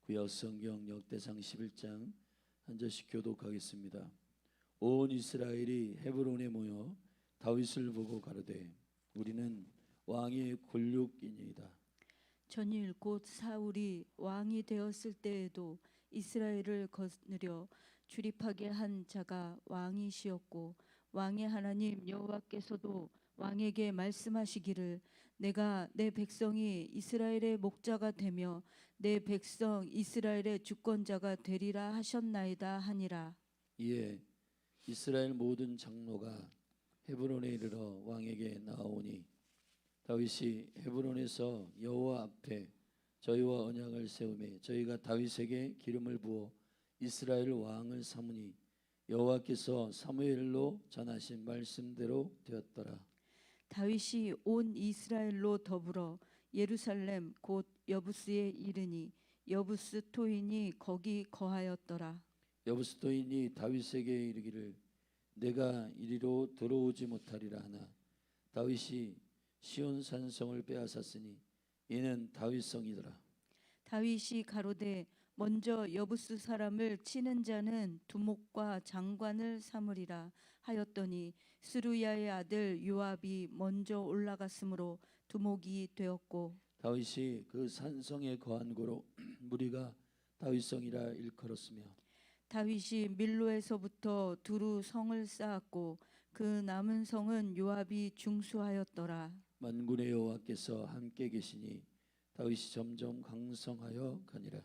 구약 성경 역대상 11장 한 절씩 교독하겠습니다. 온 이스라엘이 헤브론에 모여 다윗을 보고 가로되 우리는 왕의 곤륙이니이다. 전일 곧 사울이 왕이 되었을 때에도 이스라엘을 거느려 출입하게 한 자가 왕이시었고 왕의 하나님 여호와께서도 왕에게 말씀하시기를 내가 내 백성이 이스라엘의 목자가 되며 내 백성 이스라엘의 주권자가 되리라 하셨나이다 하니라. 이에 이스라엘 모든 장로가 헤브론에 이르러 왕에게 나아오니 다윗이 헤브론에서 여호와 앞에 저희와 언약을 세우매 저희가 다윗에게 기름을 부어 이스라엘 왕을 삼으니 여호와께서 사무엘로 전하신 말씀대로 되었더라. 다윗이 온 이스라엘로 더불어 예루살렘 곧 여부스에 이르니 여부스 토인이 거기 거하였더라. 여부스 토인이 다윗에게 이르기를 내가 이리로 들어오지 못하리라 하나 다윗이 시온 산성을 빼앗았으니 이는 다윗성이더라. 다윗이 가로되 먼저 여부스 사람을 치는 자는 두목과 장관을 삼으리라 하였더니 스루야의 아들 요압이 먼저 올라갔으므로 두목이 되었고 다윗이 그 산성에 거한 고로 무리가 다윗성이라 일컬었으며 다윗이 밀로에서부터 두루 성을 쌓았고 그 남은 성은 요압이 중수하였더라. 만군의 여호와께서 함께 계시니 다윗이 점점 강성하여 가니라.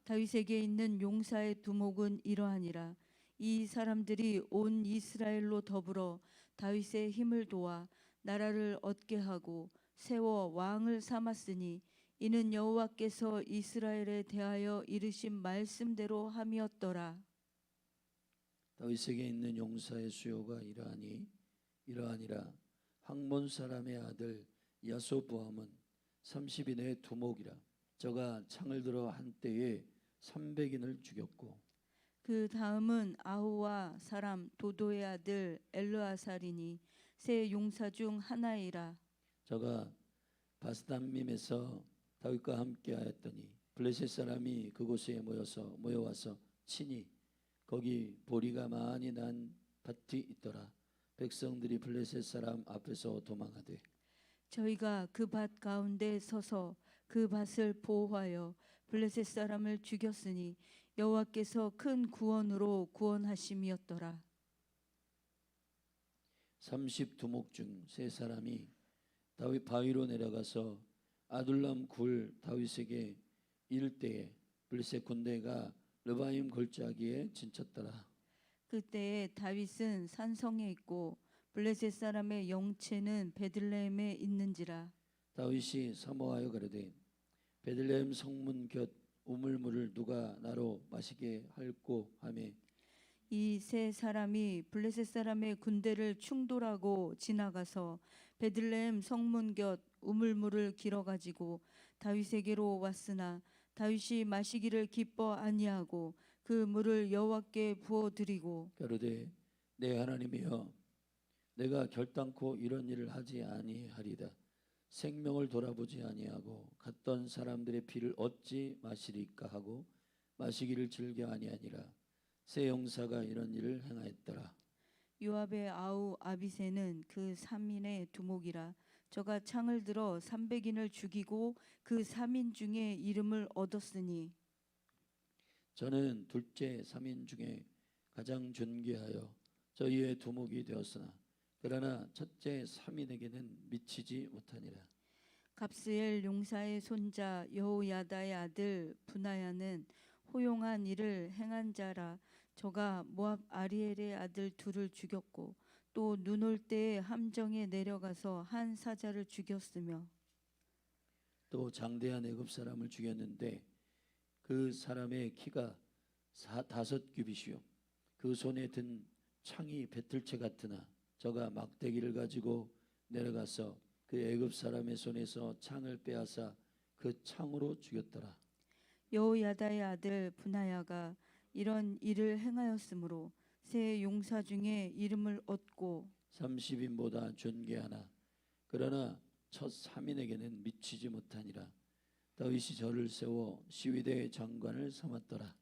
다윗에게 있는 용사의 두목은 이러하니라. 이 사람들이 온 이스라엘로 더불어 다윗의 힘을 도와 나라를 얻게 하고 세워 왕을 삼았으니 이는 여호와께서 이스라엘에 대하여 이르신 말씀대로 함이었더라. 다윗에게 있는 용사의 수요가 이러하니라. 학몬 사람의 아들 야소보암은 30인의 두목이라. 저가 창을 들어 한때에 300인을 죽였고 그 다음은 아호와 사람 도도의 아들 엘르아살이니 세 용사 중 하나이라. 저가 바스담밈에서 다윗과 함께하였더니 블레셋 사람이 그곳에 모여와서 치니 거기 보리가 많이 난 밭이 있더라. 백성들이 블레셋 사람 앞에서 도망하되 저희가 그 밭 가운데 서서 그 밭을 보호하여 블레셋 사람을 죽였으니 여호와께서 큰 구원으로 구원하심이었더라. 30두목 중 세 사람이 다윗 바위로 내려가서 아둘람 굴 다윗에게 이를 때에 블레셋 군대가 르바임 골짜기에 진쳤더라. 그때에 다윗은 산성에 있고 블레셋 사람의 영체는 베들레헴에 있는지라. 다윗이 사모하여 가로되 베들레헴 성문 곁 우물물을 누가 나로 마시게 할꼬 하며 이 세 사람이 블레셋 사람의 군대를 충돌하고 지나가서 베들레헴 성문 곁 우물물을 길어 가지고 다윗에게로 왔으나 다윗이 마시기를 기뻐 아니하고 그 물을 여호와께 부어 드리고 가로되 내 하나님이여 내가 결단코 이런 일을 하지 아니하리다. 생명을 돌아보지 아니하고 갔던 사람들의 피를 어찌 마시리까 하고 마시기를 즐겨 아니하니라. 세 용사가 이런 일을 행하였더라. 요압의 아우 아비새는 그 3인의 두목이라. 저가 창을 들어 300인을 죽이고 그 3인 중에 이름을 얻었으니 저는 둘째 3인 중에 가장 존귀하여 저희의 두목이 되었으나 그러나 첫째 3인에게는 미치지 못하니라. 갑스엘 용사의 손자 여호야다의 아들 분하야는 호용한 일을 행한 자라. 저가 모압 아리엘의 아들 둘을 죽였고 또 눈 올 때에 함정에 내려가서 한 사자를 죽였으며 또 장대한 애굽 사람을 죽였는데 그 사람의 키가 5규빗이요 그 손에 든 창이 배틀채 같으나 저가 막대기를 가지고 내려가서 그 애굽 사람의 손에서 창을 빼앗아 그 창으로 죽였더라. 여호야다의 아들 분하야가 이런 일을 행하였으므로 세 용사 중에 이름을 얻고 30인보다 존귀하나 그러나 첫 3인에게는 미치지 못하니라. 다윗이 저를 세워 시위대 장관을 삼았더라.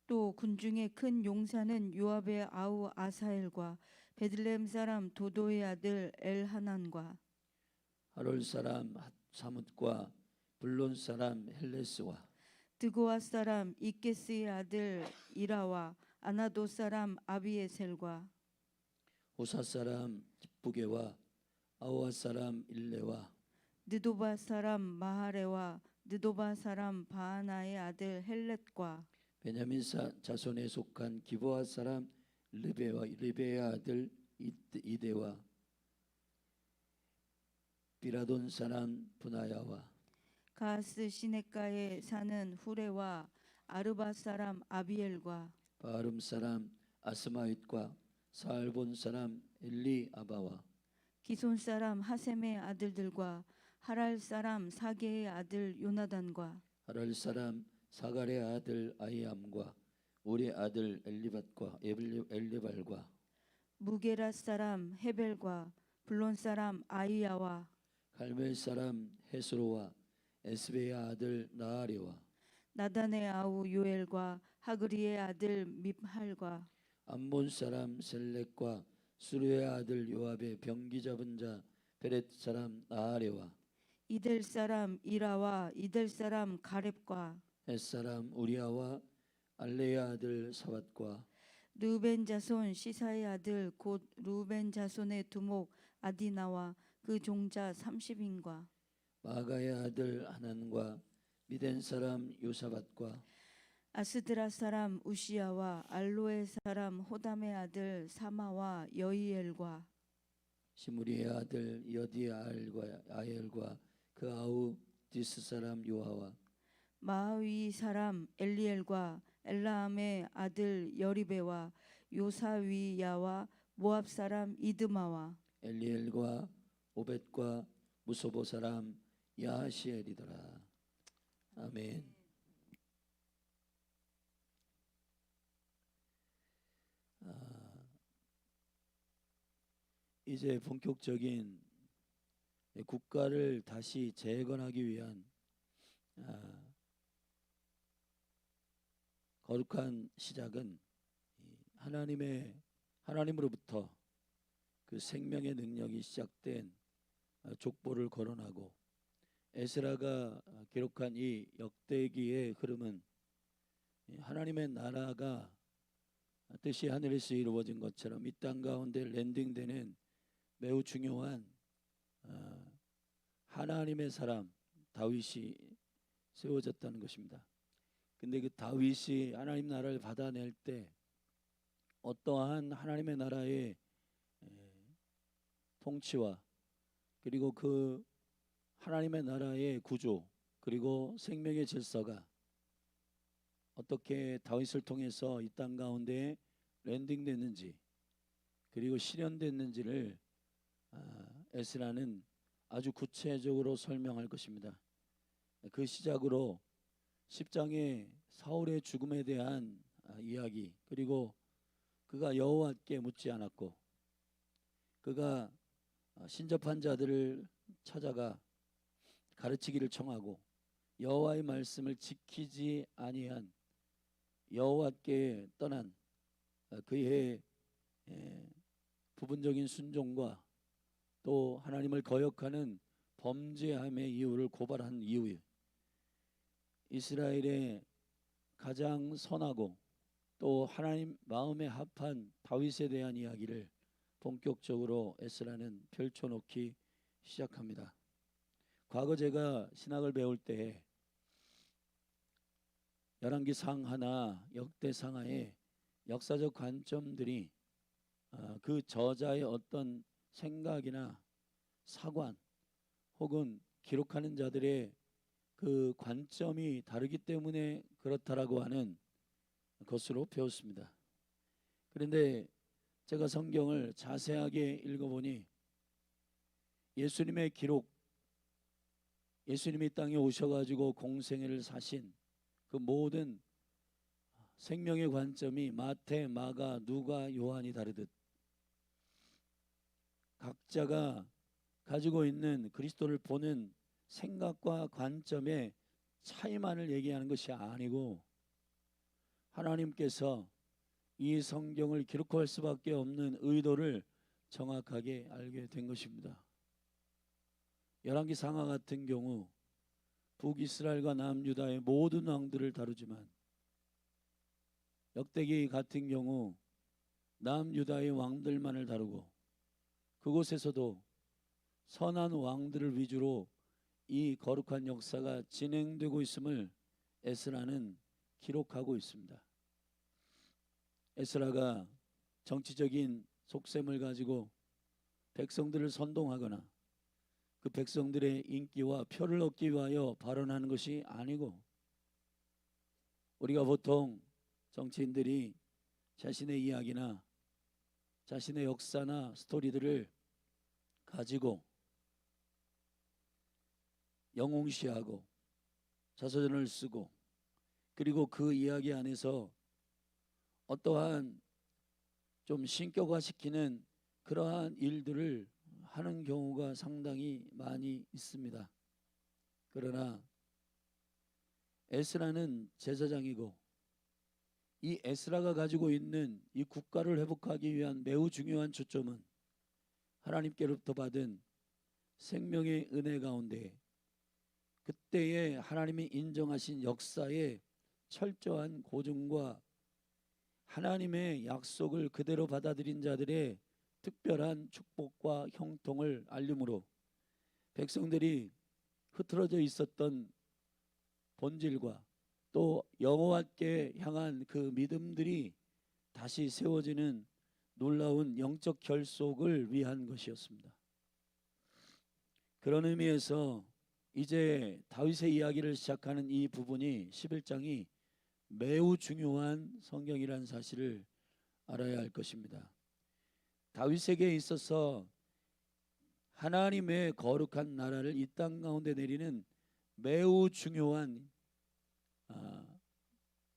또 군중의 큰 용사는 요압의 아우 아사엘과 베들레헴 사람 도도의 아들 엘하난과 하롤 사람 사뭇과 블론 사람 헬레스와 드고아 사람 이케스의 아들 이라와 아나도 사람 아비에셀과 호사 사람 부게와 아우아 사람 일레와 느도바 사람 마하레와 느도바 사람 바하나의 아들 헬렛과 베냐민 자손에 속한 기브아 사람 르베의 아들 이데와 비라돈 사람 분하야와 가스 시네가에 사는 후레와 아르바 사람 아비엘과 바름 사람 아스마잇과 사알본 사람 엘리아바와 기손 사람 하셈의 아들들과 하랄 사람 사게의 아들 요나단과 하랄 사람 사갈의 아들 아이암과 우리 아들 엘리밧과 엘리발과 무게라 사람 헤벨과 블론 사람 아이야와 갈멜 사람 헤스로와 에스베의 아들 나아리와 나단의 아우 요엘과 하그리의 아들 밉할과 암몬 사람 셀렉과 수르의 아들 요압의 병기 잡은 자 베렛 사람 나아레와 이델 사람 이라와 이델 사람 가렙과 헷 사람 우리아와 알레의 아들 사밧과 르벤 자손 시사의 아들 곧 르벤 자손의 두목 아디나와 그 종자 30인과 마가의 아들 하난과 미덴 사람 요사밧과 아스드라 사람 우시야와 알로의 사람 호담의 아들 사마와 여이엘과 시므리의 아들 여디아엘과 아엘과 그 아우 디스 사람 요하와 마하위 사람 엘리엘과 엘라함의 아들 여리베와 요사위야와 모압 사람 이드마와 엘리엘과 오벳과 무소보 사람 야하시엘이더라. 아멘. 이제 본격적인 국가를 다시 재건하기 위한 거룩한 시작은 하나님으로부터 그 생명의 능력이 시작된 족보를 거론하고 에스라가 기록한 이 역대기의 흐름은 하나님의 나라가 뜻이 하늘에서 이루어진 것처럼 이 땅 가운데 랜딩되는 매우 중요한 하나님의 사람 다윗이 세워졌다는 것입니다. 근데 그 다윗이 하나님 나라를 받아낼 때 어떠한 하나님의 나라의 통치와 그리고 그 하나님의 나라의 구조 그리고 생명의 질서가 어떻게 다윗을 통해서 이 땅 가운데 랜딩됐는지 그리고 실현됐는지를 에스라는 아주 구체적으로 설명할 것입니다. 그 시작으로 10장의 사울의 죽음에 대한 이야기 그리고 그가 여호와께 묻지 않았고 그가 신접한 자들을 찾아가 가르치기를 청하고 여호와의 말씀을 지키지 아니한 여호와께 떠난 그의 부분적인 순종과 또 하나님을 거역하는 범죄함의 이유를 고발한 이후에 이스라엘의 가장 선하고 또 하나님 마음에 합한 다윗에 대한 이야기를 본격적으로 에스라는 펼쳐놓기 시작합니다. 과거 제가 신학을 배울 때 열왕기상 하나 역대상 하에 역사적 관점들이 그 저자의 어떤 생각이나 사관 혹은 기록하는 자들의 그 관점이 다르기 때문에 그렇다라고 하는 것으로 배웠습니다. 그런데 제가 성경을 자세하게 읽어보니 예수님의 기록, 예수님이 땅에 오셔가지고 공생애를 사신 그 모든 생명의 관점이 마태, 마가, 누가, 요한이 다르듯 각자가 가지고 있는 그리스도를 보는 생각과 관점에 차이만을 얘기하는 것이 아니고 하나님께서 이 성경을 기록할 수밖에 없는 의도를 정확하게 알게 된 것입니다. 열왕기 상하 같은 경우 북이스라엘과 남유다의 모든 왕들을 다루지만 역대기 같은 경우 남유다의 왕들만을 다루고 그곳에서도 선한 왕들을 위주로 이 거룩한 역사가 진행되고 있음을 에스라는 기록하고 있습니다. 에스라가 정치적인 속셈을 가지고 백성들을 선동하거나 그 백성들의 인기와 표를 얻기 위하여 발언하는 것이 아니고, 우리가 보통 정치인들이 자신의 이야기나 자신의 역사나 스토리들을 가지고 영웅시하고 자서전을 쓰고 그리고 그 이야기 안에서 어떠한 좀 신격화시키는 그러한 일들을 하는 경우가 상당히 많이 있습니다. 그러나 에스라는 제사장이고 이 에스라가 가지고 있는 이 국가를 회복하기 위한 매우 중요한 초점은 하나님께로부터 받은 생명의 은혜 가운데 그때에 하나님이 인정하신 역사의 철저한 고증과 하나님의 약속을 그대로 받아들인 자들의 특별한 축복과 형통을 알림으로 백성들이 흐트러져 있었던 본질과 또 여호와께 향한 그 믿음들이 다시 세워지는 놀라운 영적 결속을 위한 것이었습니다. 그런 의미에서 이제 다윗의 이야기를 시작하는 이 부분이 11장이 매우 중요한 성경이라는 사실을 알아야 할 것입니다. 다윗에게 있어서 하나님의 거룩한 나라를 이 땅 가운데 내리는 매우 중요한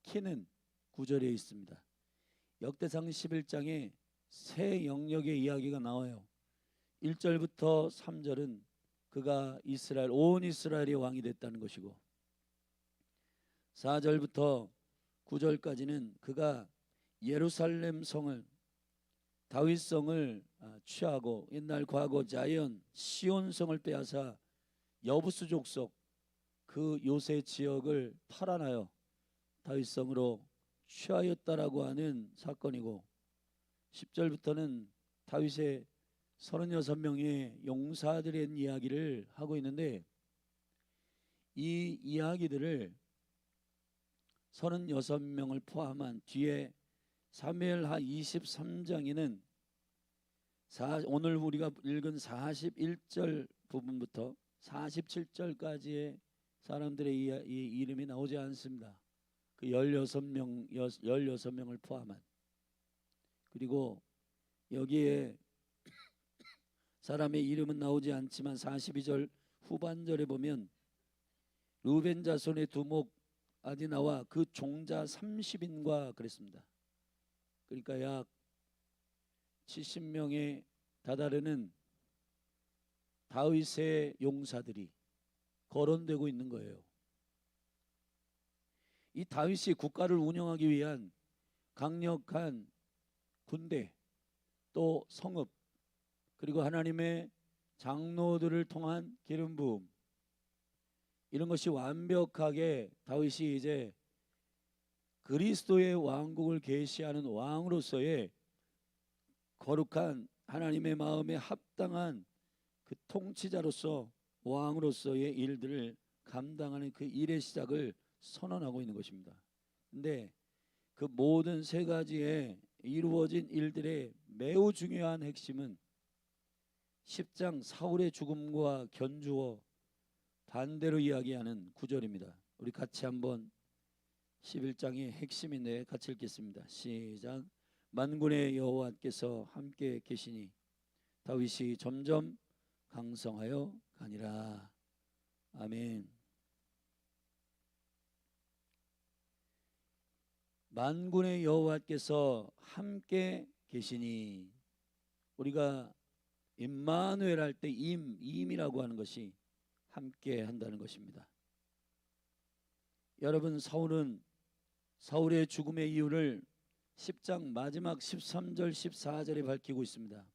키는 9절에 있습니다. 역대상 11장에 세 영역의 이야기가 나와요. 1절부터 3절은 그가 온 이스라엘의 왕이 됐다는 것이고 4절부터 9절까지는 그가 예루살렘 성을 다윗성을 취하고 옛날 과거 자연 시온성을 빼앗아 여부스 족속 그 요새 지역을 탈환하여 다윗성으로 취하였다라고 하는 사건이고 10절부터는 다윗의 36명의 용사들의 이야기를 하고 있는데 이 이야기들을 36명을 포함한 뒤에 사무엘하 23장에는 오늘 우리가 읽은 41절 부분부터 47절까지의 사람들의 이름이 나오지 않습니다. 그 16명을 포함한. 그리고 여기에 사람의 이름은 나오지 않지만 42절 후반절에 보면 르우벤 자손의 두목 아디나와 그 종자 30인과 그랬습니다. 그러니까 약 70명에 다다르는 다윗의 용사들이 거론되고 있는 거예요. 이 다윗이 국가를 운영하기 위한 강력한 군대, 또 성읍, 그리고 하나님의 장로들을 통한 기름 부음, 이런 것이 완벽하게 다윗이 이제 그리스도의 왕국을 계시하는 왕으로서의 거룩한 하나님의 마음에 합당한 그 통치자로서 왕으로서의 일들을 감당하는 그 일의 시작을 선언하고 있는 것입니다. 근데 그 모든 세 가지의 이루어진 일들의 매우 중요한 핵심은 10장 사울의 죽음과 견주어 반대로 이야기하는 구절입니다. 우리 같이 한번 11장의 핵심인데 같이 읽겠습니다. 시작. 만군의 여호와께서 함께 계시니 다윗이 점점 강성하여 가니라. 아멘. 만군의 여호와께서 함께 계시니, 우리가 임마누엘 할 때 임이라고 하는 것이 함께 한다는 것입니다. 여러분, 사울의 죽음의 이유를 10장 마지막 13절 14절에 밝히고 있습니다.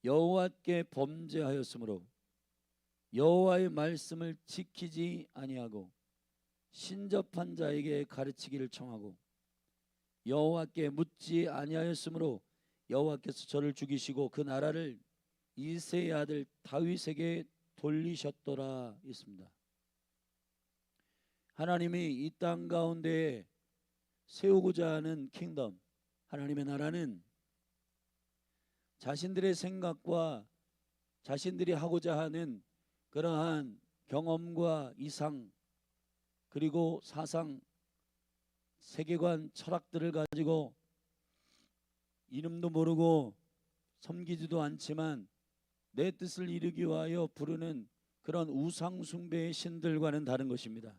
여호와께 범죄하였으므로 여호와의 말씀을 지키지 아니하고 신접한 자에게 가르치기를 청하고 여호와께 묻지 아니하였으므로 여호와께서 저를 죽이시고 그 나라를 이새의 아들 다윗에게 돌리셨더라 있습니다. 하나님이 이 땅 가운데 세우고자 하는 킹덤, 하나님의 나라는 자신들의 생각과 자신들이 하고자 하는 그러한 경험과 이상 그리고 사상, 세계관, 철학들을 가지고 이름도 모르고 섬기지도 않지만 내 뜻을 이루기 위하여 부르는 그런 우상 숭배의 신들과는 다른 것입니다.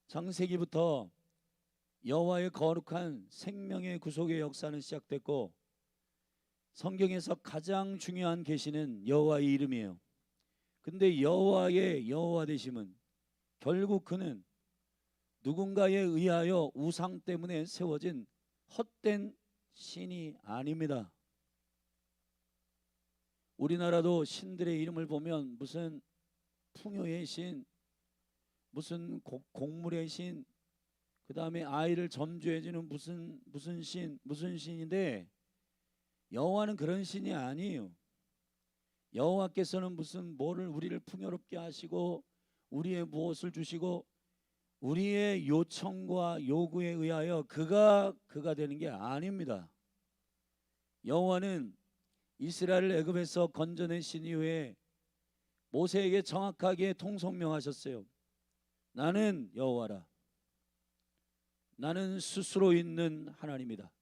창세기부터 여호와의 거룩한 생명의 구속의 역사는 시작됐고 성경에서 가장 중요한 계시는 여호와의 이름이에요. 근데 여호와의 여호와 되심은 결국 그는 누군가에 의하여 우상 때문에 세워진 헛된 신이 아닙니다. 우리나라도 신들의 이름을 보면 무슨 풍요의 신, 무슨 곡물의 신, 그 다음에 아이를 점주해주는 무슨 신인데 여호와는 그런 신이 아니에요. 여호와께서는 무슨 뭐를 우리를 풍요롭게 하시고 우리의 무엇을 주시고 우리의 요청과 요구에 의하여 그가 되는 게 아닙니다. 여호와는 이스라엘을 애굽에서 건져내신 이후에 모세에게 정확하게 통성명하셨어요. 나는 여호와라. 나는 스스로 있는 하나님이다.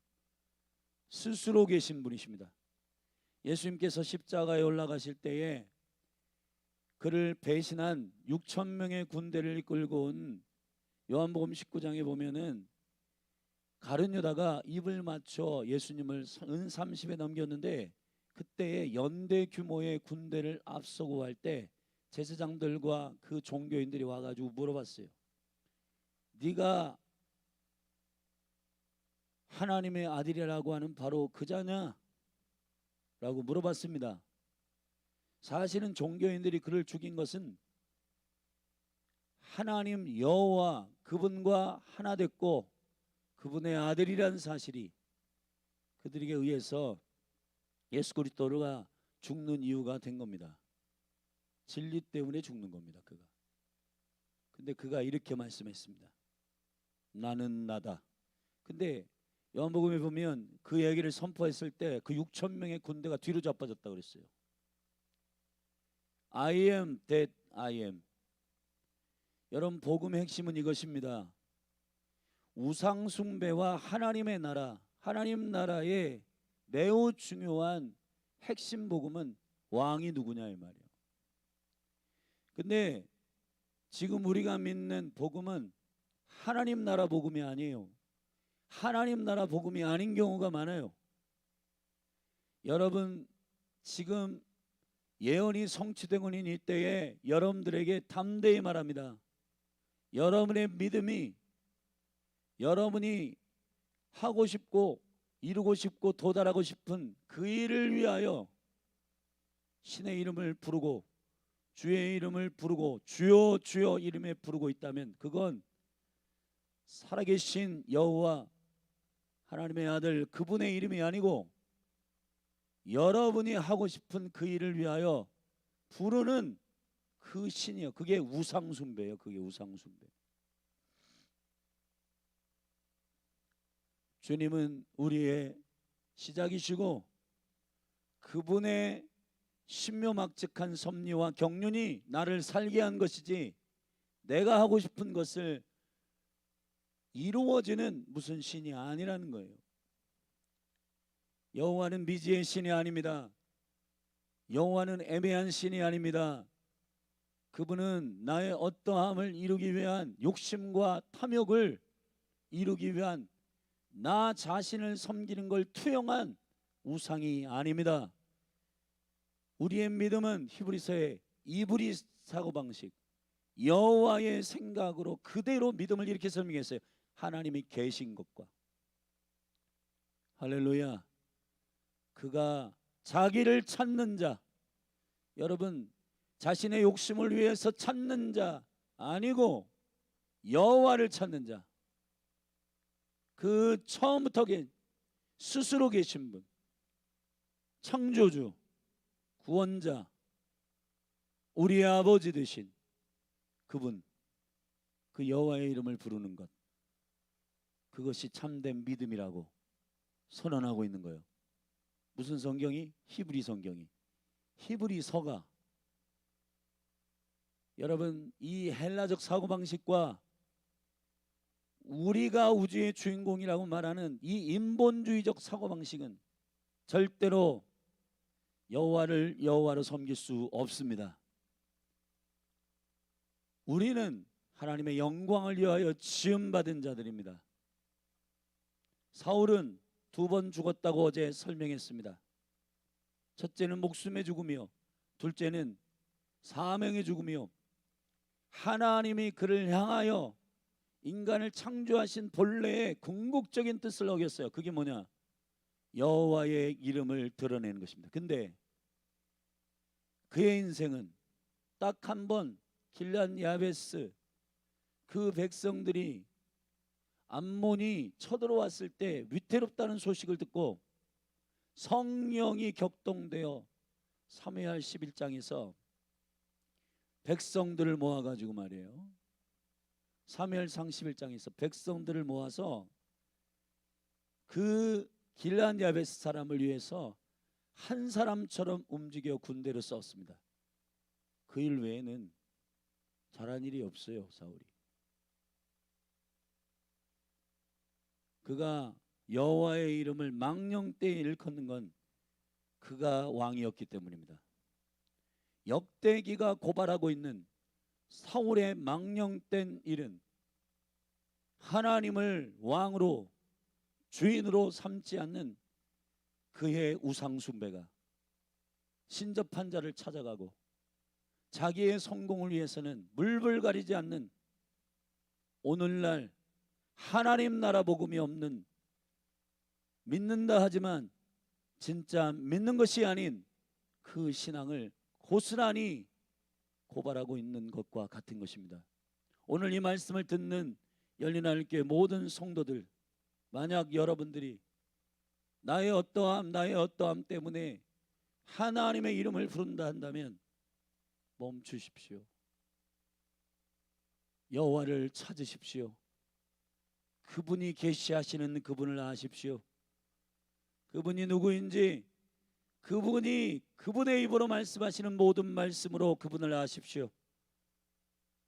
스스로 계신 분이십니다. 예수님께서 십자가에 올라가실 때에 그를 배신한 6천 명의 군대를 이끌고 온 요한복음 19장에 보면은 가룟 유다가 입을 맞춰 예수님을 은 30에 넘겼는데 그때의 연대 규모의 군대를 앞서고 할 때 제사장들과 그 종교인들이 와가지고 물어봤어요. 네가 하나님의 아들이라고 하는 바로 그자냐? 라고 물어봤습니다. 사실은 종교인들이 그를 죽인 것은 하나님 여호와 그분과 하나 됐고 그분의 아들이라는 사실이 그들에게 의해서 예수 그리스도가 죽는 이유가 된 겁니다. 진리 때문에 죽는 겁니다. 근데 그가 이렇게 말씀했습니다. 나는 나다. 근데 요한복음에 보면 그 얘기를 선포했을 때 그 6천 명의 군대가 뒤로 자빠졌다 그랬어요. I am that I am. 여러분, 복음의 핵심은 이것입니다. 우상 숭배와 하나님의 나라, 하나님 나라의 매우 중요한 핵심 복음은 왕이 누구냐 이 말이에요. 근데 지금 우리가 믿는 복음은 하나님 나라 복음이 아니에요. 하나님 나라 복음이 아닌 경우가 많아요. 여러분, 지금 예언이 성취되고 있는 이때에 여러분들에게 담대히 말합니다. 여러분의 믿음이 여러분이 하고 싶고 이루고 싶고 도달하고 싶은 그 일을 위하여 신의 이름을 부르고 주의 이름을 부르고 주여 주여 이름에 부르고 있다면 그건 살아계신 여호와 하나님의 아들 그분의 이름이 아니고 여러분이 하고 싶은 그 일을 위하여 부르는 그 신이요. 그게 우상숭배예요. 그게 우상숭배. 주님은 우리의 시작이시고 그분의 신묘막측한 섭리와 경륜이 나를 살게 한 것이지 내가 하고 싶은 것을 이루어지는 무슨 신이 아니라는 거예요. 여호와는 미지의 신이 아닙니다. 여호와는 애매한 신이 아닙니다. 그분은 나의 어떠함을 이루기 위한 욕심과 탐욕을 이루기 위한 나 자신을 섬기는 걸 투영한 우상이 아닙니다. 우리의 믿음은 히브리서의 이브리 사고방식, 여호와의 생각으로 그대로 믿음을 이렇게 설명했어요. 하나님이 계신 것과, 할렐루야, 그가 자기를 찾는 자, 여러분 자신의 욕심을 위해서 찾는 자 아니고 여호와를 찾는 자, 그 처음부터 스스로 계신 분, 창조주, 구원자, 우리의 아버지 되신 그분, 그 여호와의 이름을 부르는 것, 그것이 참된 믿음이라고 선언하고 있는 거예요. 무슨 성경이? 히브리 성경이. 히브리서가, 여러분 이 헬라적 사고방식과 우리가 우주의 주인공이라고 말하는 이 인본주의적 사고방식은 절대로 여호와를 여호와로 섬길 수 없습니다. 우리는 하나님의 영광을 위하여 지음받은 자들입니다. 사울은 2번 죽었다고 어제 설명했습니다. 첫째는 목숨의 죽음이요, 둘째는 사명의 죽음이요. 하나님이 그를 향하여 인간을 창조하신 본래의 궁극적인 뜻을 어겼어요. 그게 뭐냐? 여호와의 이름을 드러내는 것입니다. 근데 그의 인생은 딱 한 번 길앗 야베스, 그 백성들이 암몬이 쳐들어왔을 때 위태롭다는 소식을 듣고 성령이 격동되어 사무엘 11장에서 백성들을 모아가지고 말이에요, 사무엘상 11장에서 백성들을 모아서 그 길앗 야베스 사람을 위해서 한 사람처럼 움직여 군대를 썼습니다. 그 일 외에는 잘한 일이 없어요. 사울이. 그가 여호와의 이름을 망령되이 일컫는 건 그가 왕이었기 때문입니다. 역대기가 고발하고 있는 사울의 망령된 일은 하나님을 왕으로 주인으로 삼지 않는 그의 우상 숭배가, 신접한 자를 찾아가고 자기의 성공을 위해서는 물불 가리지 않는, 오늘날 하나님 나라 복음이 없는, 믿는다 하지만 진짜 믿는 것이 아닌 그 신앙을 고스란히 고발하고 있는 것과 같은 것입니다. 오늘 이 말씀을 듣는 열린하늘교회 모든 성도들, 만약 여러분들이 나의 어떠함 때문에 하나님의 이름을 부른다 한다면 멈추십시오. 여호와를 찾으십시오. 그분이 계시하시는 그분을 아십시오. 그분이 누구인지, 그분이 그분의 입으로 말씀하시는 모든 말씀으로 그분을 아십시오.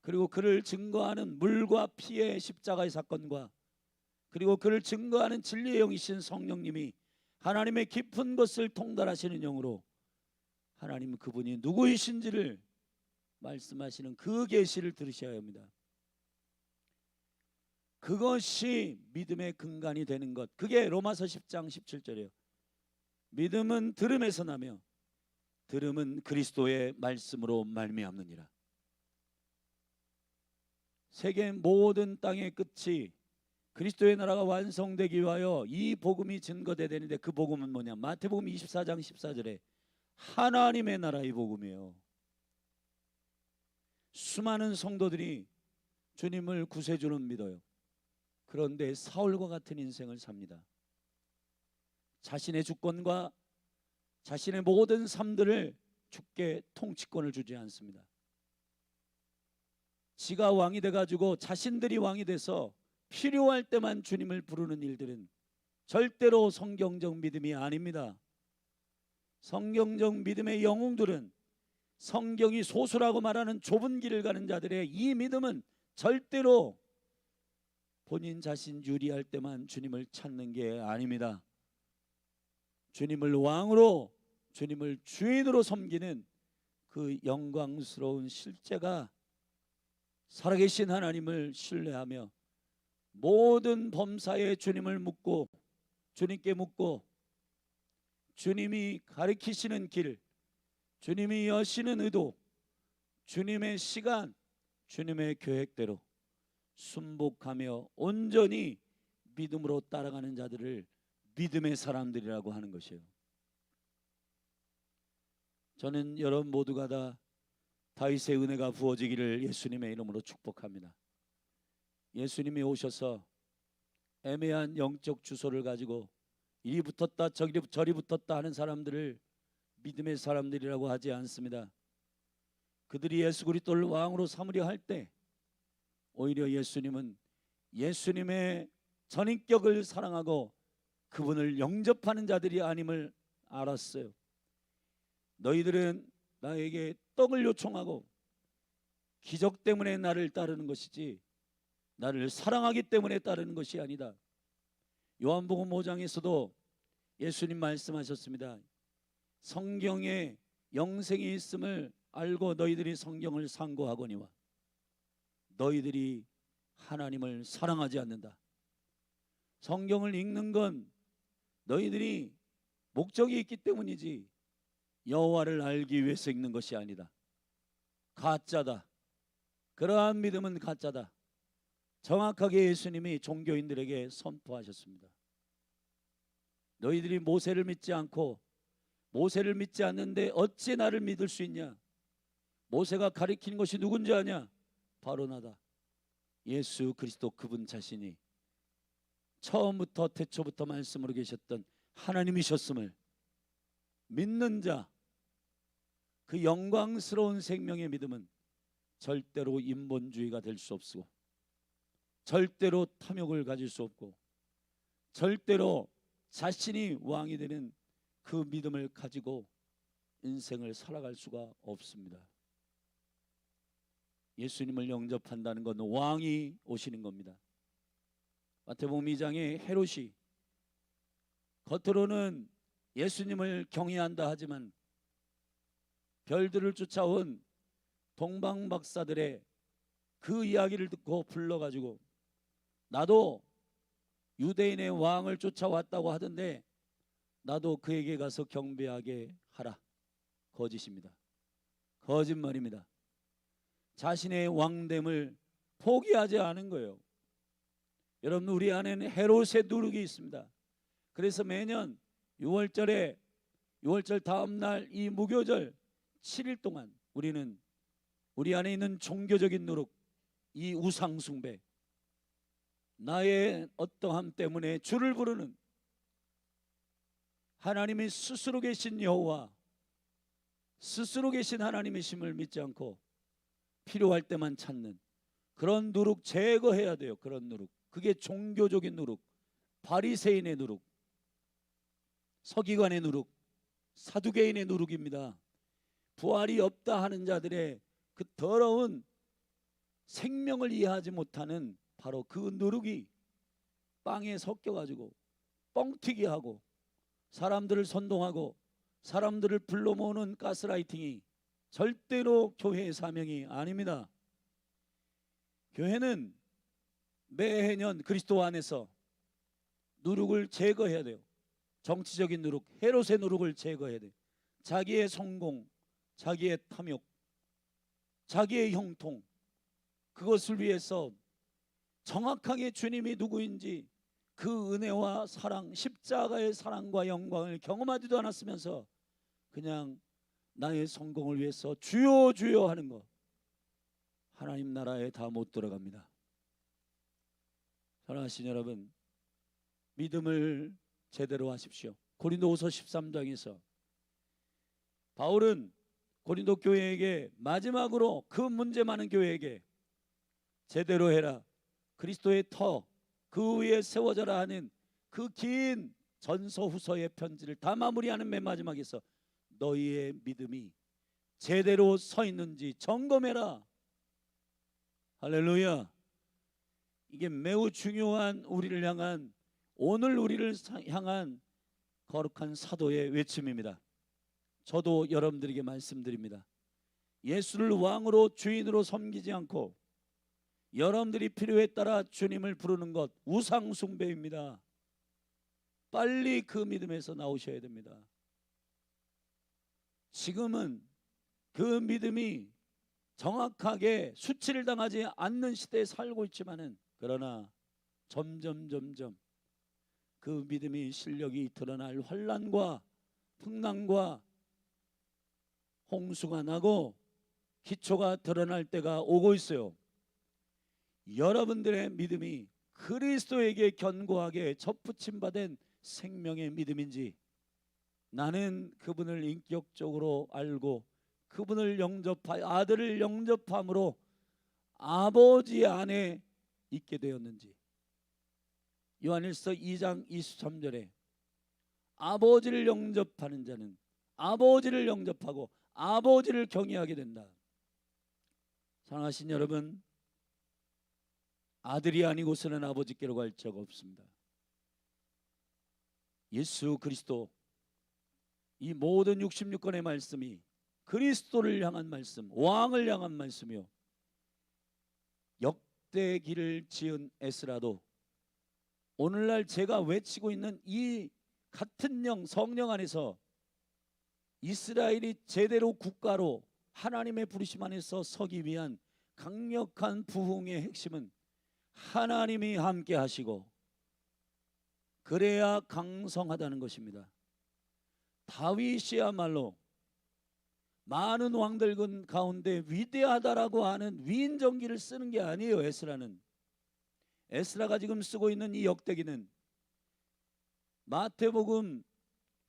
그리고 그를 증거하는 물과 피의 십자가의 사건과, 그리고 그를 증거하는 진리의 영이신 성령님이 하나님의 깊은 것을 통달하시는 영으로 하나님 그분이 누구이신지를 말씀하시는 그 계시를 들으셔야 합니다. 그것이 믿음의 근간이 되는 것, 그게 로마서 10장 17절이에요. 믿음은 들음에서 나며 들음은 그리스도의 말씀으로 말미암느니라. 세계 모든 땅의 끝이 그리스도의 나라가 완성되기 위하여 이 복음이 증거되야 되는데, 그 복음은 뭐냐? 마태복음 24장 14절에 하나님의 나라의 복음이에요. 수많은 성도들이 주님을 구세주로 믿어요. 그런데 사울과 같은 인생을 삽니다. 자신의 주권과 자신의 모든 삶들을 주께 통치권을 주지 않습니다. 지가 왕이 돼가지고 자신들이 왕이 돼서 필요할 때만 주님을 부르는 일들은 절대로 성경적 믿음이 아닙니다. 성경적 믿음의 영웅들은, 성경이 소수라고 말하는 좁은 길을 가는 자들의 이 믿음은 절대로 본인 자신 유리할 때만 주님을 찾는 게 아닙니다. 주님을 왕으로, 주님을 주인으로 섬기는 그 영광스러운 실제가 살아계신 하나님을 신뢰하며 모든 범사에 주님을 묻고, 주님께 묻고, 주님이 가리키시는 길, 주님이 여시는 의도, 주님의 시간, 주님의 계획대로 순복하며 온전히 믿음으로 따라가는 자들을 믿음의 사람들이라고 하는 것이에요. 저는 여러분 모두가 다 다윗의 은혜가 부어지기를 예수님의 이름으로 축복합니다. 예수님이 오셔서 애매한 영적 주소를 가지고 이리 붙었다 저리 붙었다 하는 사람들을 믿음의 사람들이라고 하지 않습니다. 그들이 예수 그리스도를 왕으로 삼으려 할 때 오히려 예수님은 예수님의 전인격을 사랑하고 그분을 영접하는 자들이 아님을 알았어요. 너희들은 나에게 떡을 요청하고 기적 때문에 나를 따르는 것이지 나를 사랑하기 때문에 따르는 것이 아니다. 요한복음 5장에서도 예수님 말씀하셨습니다. 성경에 영생이 있음을 알고 너희들이 성경을 상고하거니와 너희들이 하나님을 사랑하지 않는다. 성경을 읽는 건 너희들이 목적이 있기 때문이지 여호와를 알기 위해서 읽는 것이 아니다. 가짜다. 그러한 믿음은 가짜다. 정확하게 예수님이 종교인들에게 선포하셨습니다. 너희들이 모세를 믿지 않고 모세를 믿지 않는데 어찌 나를 믿을 수 있냐? 모세가 가리킨 것이 누군지 아냐? 바로 나다. 예수 그리스도 그분 자신이 처음부터 태초부터 말씀으로 계셨던 하나님이셨음을 믿는 자, 그 영광스러운 생명의 믿음은 절대로 인본주의가 될 수 없고 절대로 탐욕을 가질 수 없고 절대로 자신이 왕이 되는 그 믿음을 가지고 인생을 살아갈 수가 없습니다. 예수님을 영접한다는 건 왕이 오시는 겁니다. 마태복음 2장에 헤롯이 겉으로는 예수님을 경외한다 하지만 별들을 쫓아온 동방박사들의 그 이야기를 듣고 불러가지고 나도 유대인의 왕을 쫓아왔다고 하던데 나도 그에게 가서 경배하게 하라. 거짓입니다. 거짓말입니다. 자신의 왕됨을 포기하지 않은 거예요. 여러분, 우리 안에는 헤롯의 누룩이 있습니다. 그래서 매년 6월절 다음 날 이 무교절 7일 동안 우리는 우리 안에 있는 종교적인 누룩, 이 우상 숭배, 나의 어떠함 때문에 주를 부르는 하나님이 스스로 계신 여호와, 스스로 계신 하나님이심을 믿지 않고 필요할 때만 찾는 그런 누룩 제거해야 돼요. 그런 누룩, 그게 종교적인 누룩, 바리새인의 누룩, 서기관의 누룩, 사두개인의 누룩입니다. 부활이 없다 하는 자들의 그 더러운 생명을 이해하지 못하는 바로 그 누룩이 빵에 섞여가지고 뻥튀기 하고 사람들을 선동하고 사람들을 불러 모으는 가스라이팅이 절대로 교회의 사명이 아닙니다. 교회는 매해년 그리스도 안에서 누룩을 제거해야 돼요. 정치적인 누룩, 헤롯의 누룩을 제거해야 돼요. 자기의 성공, 자기의 탐욕, 자기의 형통, 그것을 위해서 정확하게 주님이 누구인지 그 은혜와 사랑, 십자가의 사랑과 영광을 경험하지도 않았으면서 그냥 나의 성공을 위해서 주여 주여 하는 것, 하나님 나라에 다 못 들어갑니다. 사랑하신 여러분, 믿음을 제대로 하십시오. 고린도후서 13장에서 바울은 고린도 교회에게 마지막으로 그 문제 많은 교회에게 제대로 해라, 그리스도의 터 그 위에 세워져라 하는 그 긴 전서 후서의 편지를 다 마무리하는 맨 마지막에서 너희의 믿음이 제대로 서 있는지 점검해라. 할렐루야. 이게 매우 중요한 우리를 향한, 오늘 우리를 향한 거룩한 사도의 외침입니다. 저도 여러분들에게 말씀드립니다. 예수를 왕으로 주인으로 섬기지 않고 여러분들이 필요에 따라 주님을 부르는 것 우상 숭배입니다. 빨리 그 믿음에서 나오셔야 됩니다. 지금은 그 믿음이 정확하게 수치를 당하지 않는 시대에 살고 있지만은, 그러나 점점 그 믿음의 실력이 드러날 환난과 풍랑과 홍수가 나고 기초가 드러날 때가 오고 있어요. 여러분들의 믿음이 그리스도에게 견고하게 접붙임받은 생명의 믿음인지, 나는 그분을 인격적으로 알고 그분을 아들을 영접함으로 아버지 안에 있게 되었는지, 요한일서 2장 23절에 아버지를 영접하는 자는 아버지를 영접하고 아버지를 경외하게 된다. 사랑하신 여러분, 아들이 아니고서는 아버지께로 갈 자가 없습니다. 예수 그리스도, 이 모든 66권의 말씀이 그리스도를 향한 말씀, 왕을 향한 말씀이요, 역대기를 지은 에스라도 오늘날 제가 외치고 있는 이 같은 성령 안에서 이스라엘이 제대로 국가로 하나님의 부르심 안에서 서기 위한 강력한 부흥의 핵심은 하나님이 함께 하시고 그래야 강성하다는 것입니다. 다윗이야말로 많은 왕들 가운데 위대하다라고 하는 위인전기를 쓰는 게 아니에요. 에스라가 지금 쓰고 있는 이 역대기는 마태복음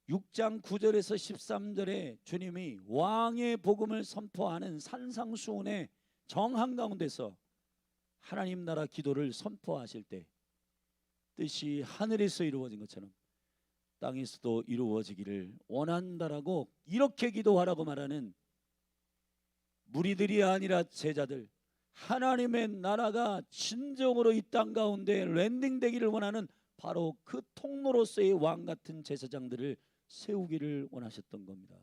6장 9절에서 13절에 주님이 왕의 복음을 선포하는 산상수훈의 정한 가운데서 하나님 나라 기도를 선포하실 때 뜻이 하늘에서 이루어진 것처럼 땅에서도 이루어지기를 원한다라고 이렇게 기도하라고 말하는 무리들이 아니라 제자들, 하나님의 나라가 진정으로 이 땅 가운데 랜딩되기를 원하는 바로 그 통로로서의 왕 같은 제사장들을 세우기를 원하셨던 겁니다.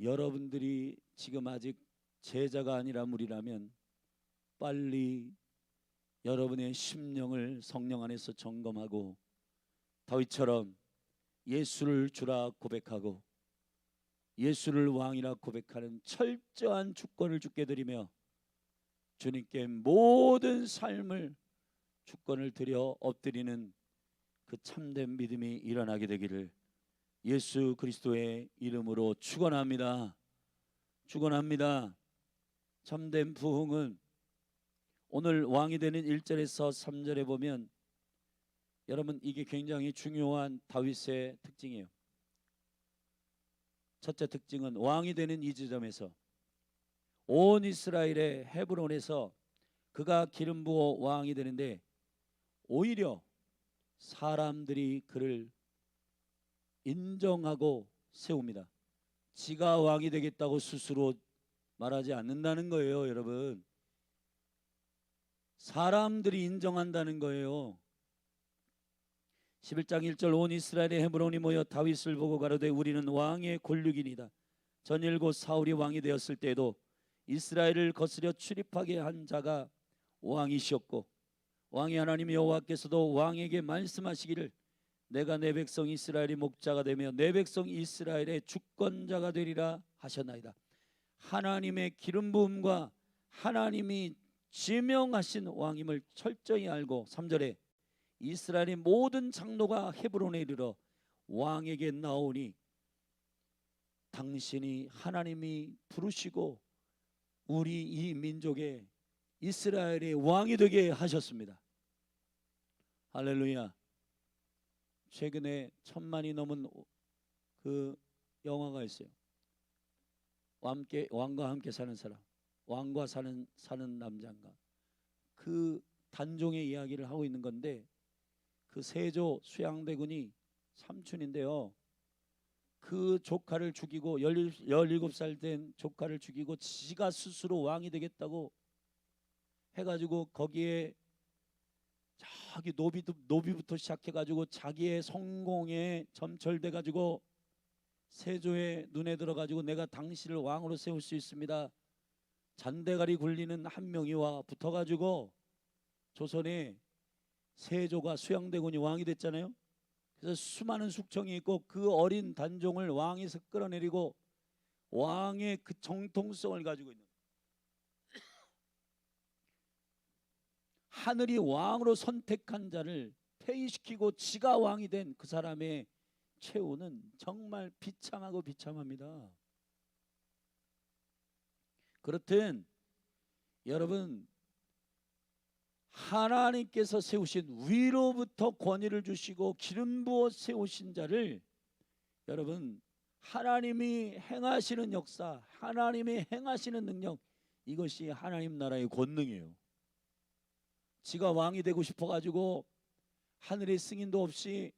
여러분들이 지금 아직 제자가 아니라 무리라면 빨리 여러분의 심령을 성령 안에서 점검하고 다윗처럼 예수를 주라 고백하고 예수를 왕이라 고백하는 철저한 주권을 주께 드리며 주님께 모든 삶을 주권을 드려 엎드리는 그 참된 믿음이 일어나게 되기를 예수 그리스도의 이름으로 축원합니다. 축원합니다. 참된 부흥은 오늘 왕이 되는 1절에서 3절에 보면 여러분 이게 굉장히 중요한 다윗의 특징이에요. 첫째 특징은 왕이 되는 이 지점에서 온 이스라엘의 헤브론에서 그가 기름 부어 왕이 되는데 오히려 사람들이 그를 인정하고 세웁니다. 지가 왕이 되겠다고 스스로 말하지 않는다는 거예요. 여러분, 사람들이 인정한다는 거예요. 11장 1절 온 이스라엘의 헤브론이 모여 다윗을 보고 가로되 우리는 왕의 권력이니이다. 전일곧 사울이 왕이 되었을 때에도 이스라엘을 거스려 출입하게 한 자가 왕이시었고 왕의 하나님 여호와께서도 왕에게 말씀하시기를 내가 내 백성 이스라엘의 목자가 되며 내 백성 이스라엘의 주권자가 되리라 하셨나이다. 하나님의 기름 부음과 하나님이 지명하신 왕임을 철저히 알고 3절에 이스라엘의 모든 장로가 헤브론에 이르러 왕에게 나오니 당신이 하나님이 부르시고 우리 이 민족의 이스라엘의 왕이 되게 하셨습니다. 할렐루야. 최근에 1000만이 넘은 그 영화가 있어요. 왕과 함께 사는 사람, 왕과 사는 남자인가, 그 단종의 이야기를 하고 있는 건데 그 세조 수양대군이 삼촌인데요, 그 조카를 죽이고 17살 된 조카를 죽이고 지가 스스로 왕이 되겠다고 해가지고 거기에 자기 노비부터 시작해가지고 자기의 성공에 점철돼가지고 세조의 눈에 들어가지고 내가 당신을 왕으로 세울 수 있습니다. 잔대가리 굴리는 한 명이와 붙어가지고 조선에 세조가 수양대군이 왕이 됐잖아요. 그래서 수많은 숙청이 있고 그 어린 단종을 왕에서 끌어내리고 왕의 그 정통성을 가지고 있는, 하늘이 왕으로 선택한 자를 폐위시키고 지가 왕이 된 그 사람의 최후는 정말 비참하고 비참합니다. 그렇든 여러분, 하나님께서 세우신, 위로부터 권위를 주시고 기름 부어 세우신 자를, 여러분, 하나님이 행하시는 역사, 하나님이 행하시는 능력, 이것이 하나님 나라의 권능이에요. 지가 왕이 되고 싶어가지고 하늘의 승인도 없이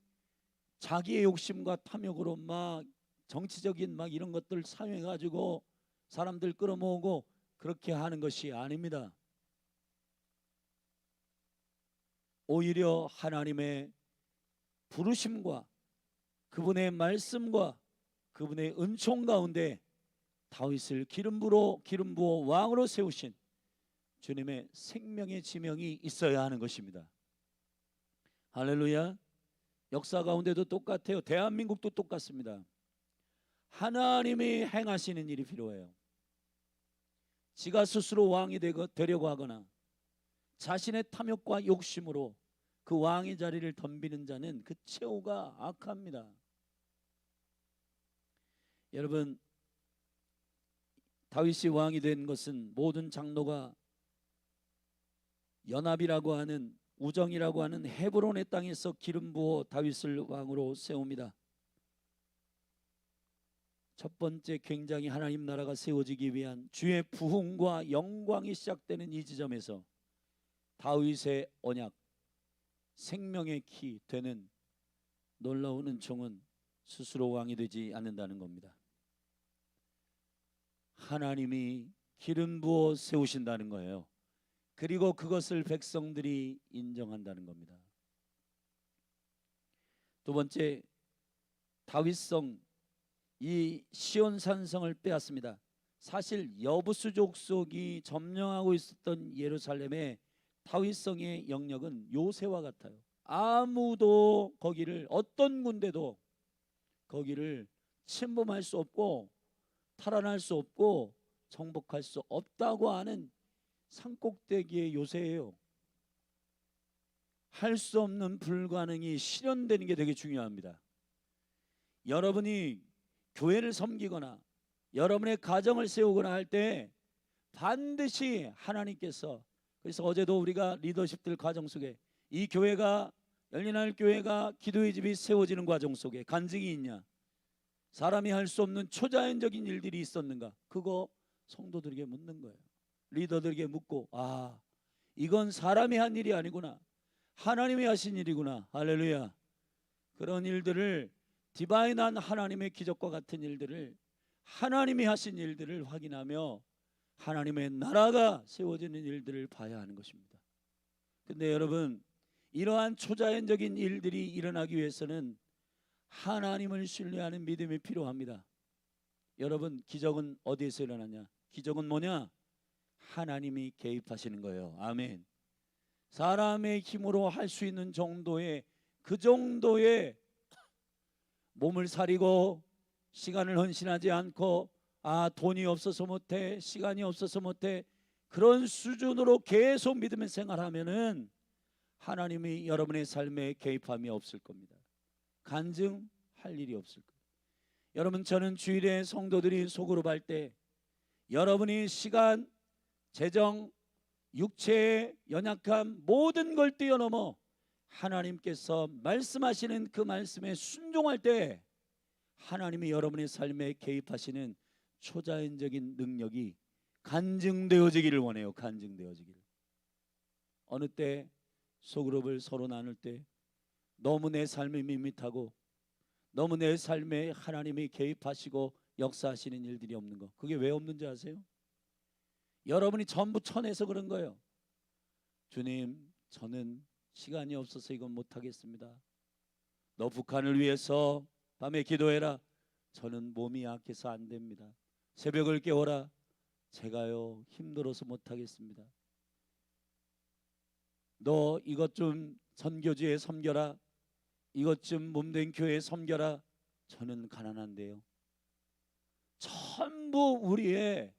자기의 욕심과 탐욕으로 막 정치적인 막 이런 것들 사용해가지고 사람들 끌어모으고 그렇게 하는 것이 아닙니다. 오히려 하나님의 부르심과 그분의 말씀과 그분의 은총 가운데 다윗을 기름 부어 왕으로 세우신 주님의 생명의 지명이 있어야 하는 것입니다. 할렐루야. 역사 가운데도 똑같아요. 대한민국도 똑같습니다. 하나님이 행하시는 일이 필요해요. 지가 스스로 왕이 되려고 하거나 자신의 탐욕과 욕심으로 그 왕의 자리를 덤비는 자는 그 최후가 악합니다. 여러분, 다윗이 왕이 된 것은 모든 장로가 연합이라고 하는, 우정이라고 하는 헤브론의 땅에서 기름 부어 다윗을 왕으로 세웁니다. 첫 번째, 굉장히 하나님 나라가 세워지기 위한 주의 부흥과 영광이 시작되는 이 지점에서 다윗의 언약, 생명의 키 되는 놀라운 은총은 스스로 왕이 되지 않는다는 겁니다. 하나님이 기름 부어 세우신다는 거예요. 그리고 그것을 백성들이 인정한다는 겁니다. 두 번째, 다윗성, 이 시온산성을 빼앗습니다. 사실 여부수 족속이 점령하고 있었던 예루살렘의 다윗성의 영역은 요새와 같아요. 아무도 거기를, 어떤 군대도 거기를 침범할 수 없고 탈환할 수 없고 정복할 수 없다고 하는 산꼭대기의 요새예요. 할 수 없는 불가능이 실현되는 게 되게 중요합니다. 여러분이 교회를 섬기거나 여러분의 가정을 세우거나 할 때 반드시 하나님께서, 그래서 어제도 우리가 리더십들 과정 속에 이 교회가, 열린하늘 교회가 기도의 집이 세워지는 과정 속에 간증이 있냐, 사람이 할 수 없는 초자연적인 일들이 있었는가, 그거 성도들에게 묻는 거예요. 리더들에게 묻고, 아, 이건 사람이 한 일이 아니구나, 하나님이 하신 일이구나. 할렐루야. 그런 일들을, 디바인한 하나님의 기적과 같은 일들을, 하나님이 하신 일들을 확인하며 하나님의 나라가 세워지는 일들을 봐야 하는 것입니다. 근데 여러분, 이러한 초자연적인 일들이 일어나기 위해서는 하나님을 신뢰하는 믿음이 필요합니다. 여러분, 기적은 어디에서 일어나냐? 기적은 뭐냐? 하나님이 개입하시는 거예요. 아멘. 사람의 힘으로 할 수 있는 정도의, 그 정도의 몸을 사리고 시간을 헌신하지 않고, 아, 돈이 없어서 못해, 시간이 없어서 못해, 그런 수준으로 계속 믿음의 생활하면은 하나님이 여러분의 삶에 개입함이 없을 겁니다. 간증할 일이 없을 거예요. 여러분, 저는 주일에 성도들이 소그룹할 때 여러분이 시간, 재정, 육체의 연약함, 모든 걸 뛰어넘어 하나님께서 말씀하시는 그 말씀에 순종할 때 하나님이 여러분의 삶에 개입하시는 초자연적인 능력이 간증되어지기를 원해요. 간증되어지기를. 어느 때 소그룹을 서로 나눌 때 너무 내 삶이 밋밋하고 너무 내 삶에 하나님이 개입하시고 역사하시는 일들이 없는 거, 그게 왜 없는지 아세요? 여러분이 전부 쳐내서 그런 거예요. 주님, 저는 시간이 없어서 이건 못하겠습니다. 너 북한을 위해서 밤에 기도해라. 저는 몸이 약해서 안 됩니다. 새벽을 깨워라. 제가요 힘들어서 못하겠습니다. 너 이것 좀 선교지에 섬겨라. 이것 좀 몸된 교회에 섬겨라. 저는 가난한데요. 전부 우리의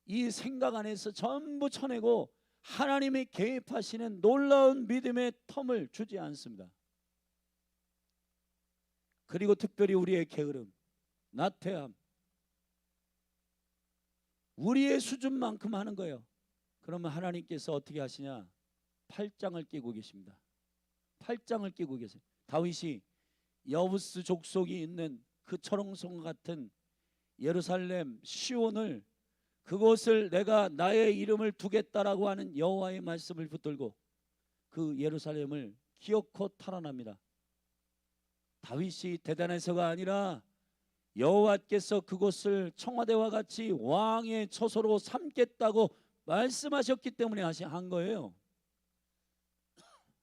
이 생각 안에서 전부 쳐내고 하나님이 개입하시는 놀라운 믿음의 텀을 주지 않습니다. 그리고 특별히 우리의 게으름, 나태함, 우리의 수준만큼 하는 거예요. 그러면 하나님께서 어떻게 하시냐? 팔짱을 끼고 계십니다. 팔짱을 끼고 계세요. 다윗이 여부스 족속이 있는 그 초롱성 같은 예루살렘 시온을, 그곳을 내가 나의 이름을 두겠다라고 하는 여호와의 말씀을 붙들고 그 예루살렘을 기어코 탈환합니다. 다윗이 대단해서가 아니라 여호와께서 그곳을 청와대와 같이 왕의 처소로 삼겠다고 말씀하셨기 때문에 한 거예요.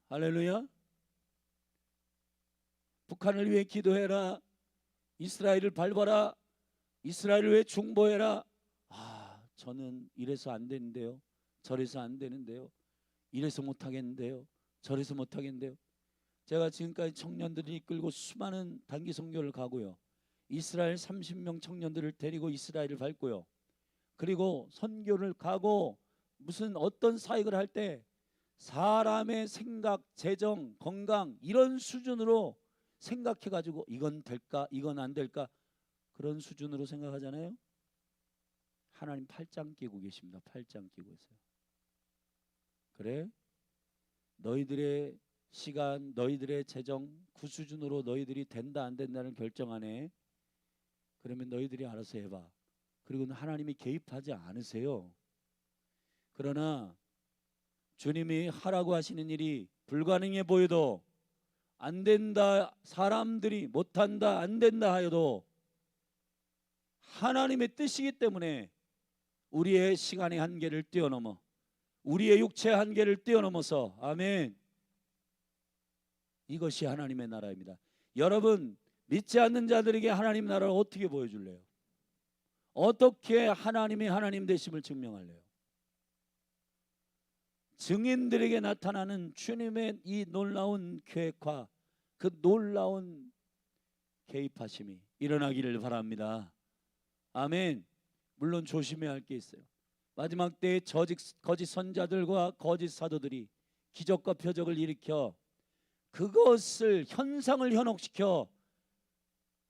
할렐루야. 북한을 위해 기도해라, 이스라엘을 밟아라, 이스라엘을 위해 중보해라. 저는 이래서 안 되는데요, 저래서 안 되는데요, 이래서 못 하겠는데요, 저래서 못 하겠는데요. 제가 지금까지 청년들을 이끌고 수많은 단기 선교를 가고요, 이스라엘 30명 청년들을 데리고 이스라엘을 밟고요, 그리고 선교를 가고 무슨 어떤 사역을 할 때 사람의 생각, 재정, 건강 이런 수준으로 생각해가지고 이건 될까, 이건 안 될까, 그런 수준으로 생각하잖아요. 하나님 팔짱 끼고 계십니다. 팔짱 끼고 있어요. 그래? 너희들의 시간, 너희들의 재정 그 수준으로 너희들이 된다 안 된다는 결정 안 해. 그러면 너희들이 알아서 해봐. 그리고 하나님이 개입하지 않으세요. 그러나 주님이 하라고 하시는 일이 불가능해 보여도, 안 된다, 사람들이 못한다, 안 된다 하여도 하나님의 뜻이기 때문에 우리의 시간의 한계를 뛰어넘어, 우리의 육체의 한계를 뛰어넘어서, 아멘, 이것이 하나님의 나라입니다. 여러분, 믿지 않는 자들에게 하나님 나라를 어떻게 보여줄래요? 어떻게 하나님이 하나님 되심을 증명할래요? 증인들에게 나타나는 주님의 이 놀라운 계획과 그 놀라운 개입하심이 일어나기를 바랍니다. 아멘. 물론 조심해야 할 게 있어요. 마지막 때에 거짓 선자들과 거짓 사도들이 기적과 표적을 일으켜 그것을 현상을 현혹시켜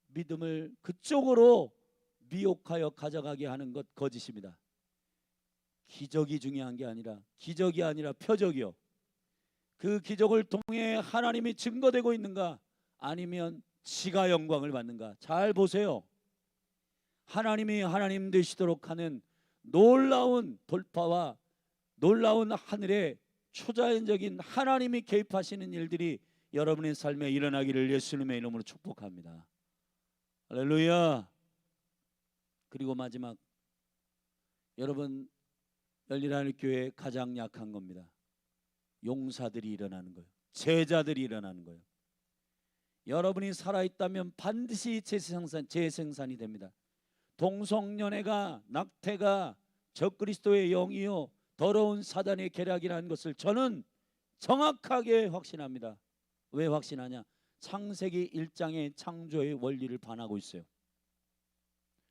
믿음을 그쪽으로 미혹하여 가져가게 하는 것 거짓입니다. 기적이 중요한 게 아니라, 기적이 아니라 표적이요, 그 기적을 통해 하나님이 증거되고 있는가, 아니면 지가 영광을 받는가. 잘 보세요. 하나님이 하나님 되시도록 하는 놀라운 돌파와 놀라운 하늘의 초자연적인 하나님이 개입하시는 일들이 여러분의 삶에 일어나기를 예수님의 이름으로 축복합니다. 할렐루야. 그리고 마지막, 여러분, 열린하늘 교회에 가장 약한 겁니다. 용사들이 일어나는 거예요. 제자들이 일어나는 거예요. 여러분이 살아있다면 반드시 재생산이 됩니다. 동성연애가, 낙태가 적그리스도의 영이요 더러운 사단의 계략이라는 것을 저는 정확하게 확신합니다. 왜 확신하냐? 창세기 1장의 창조의 원리를 반하고 있어요.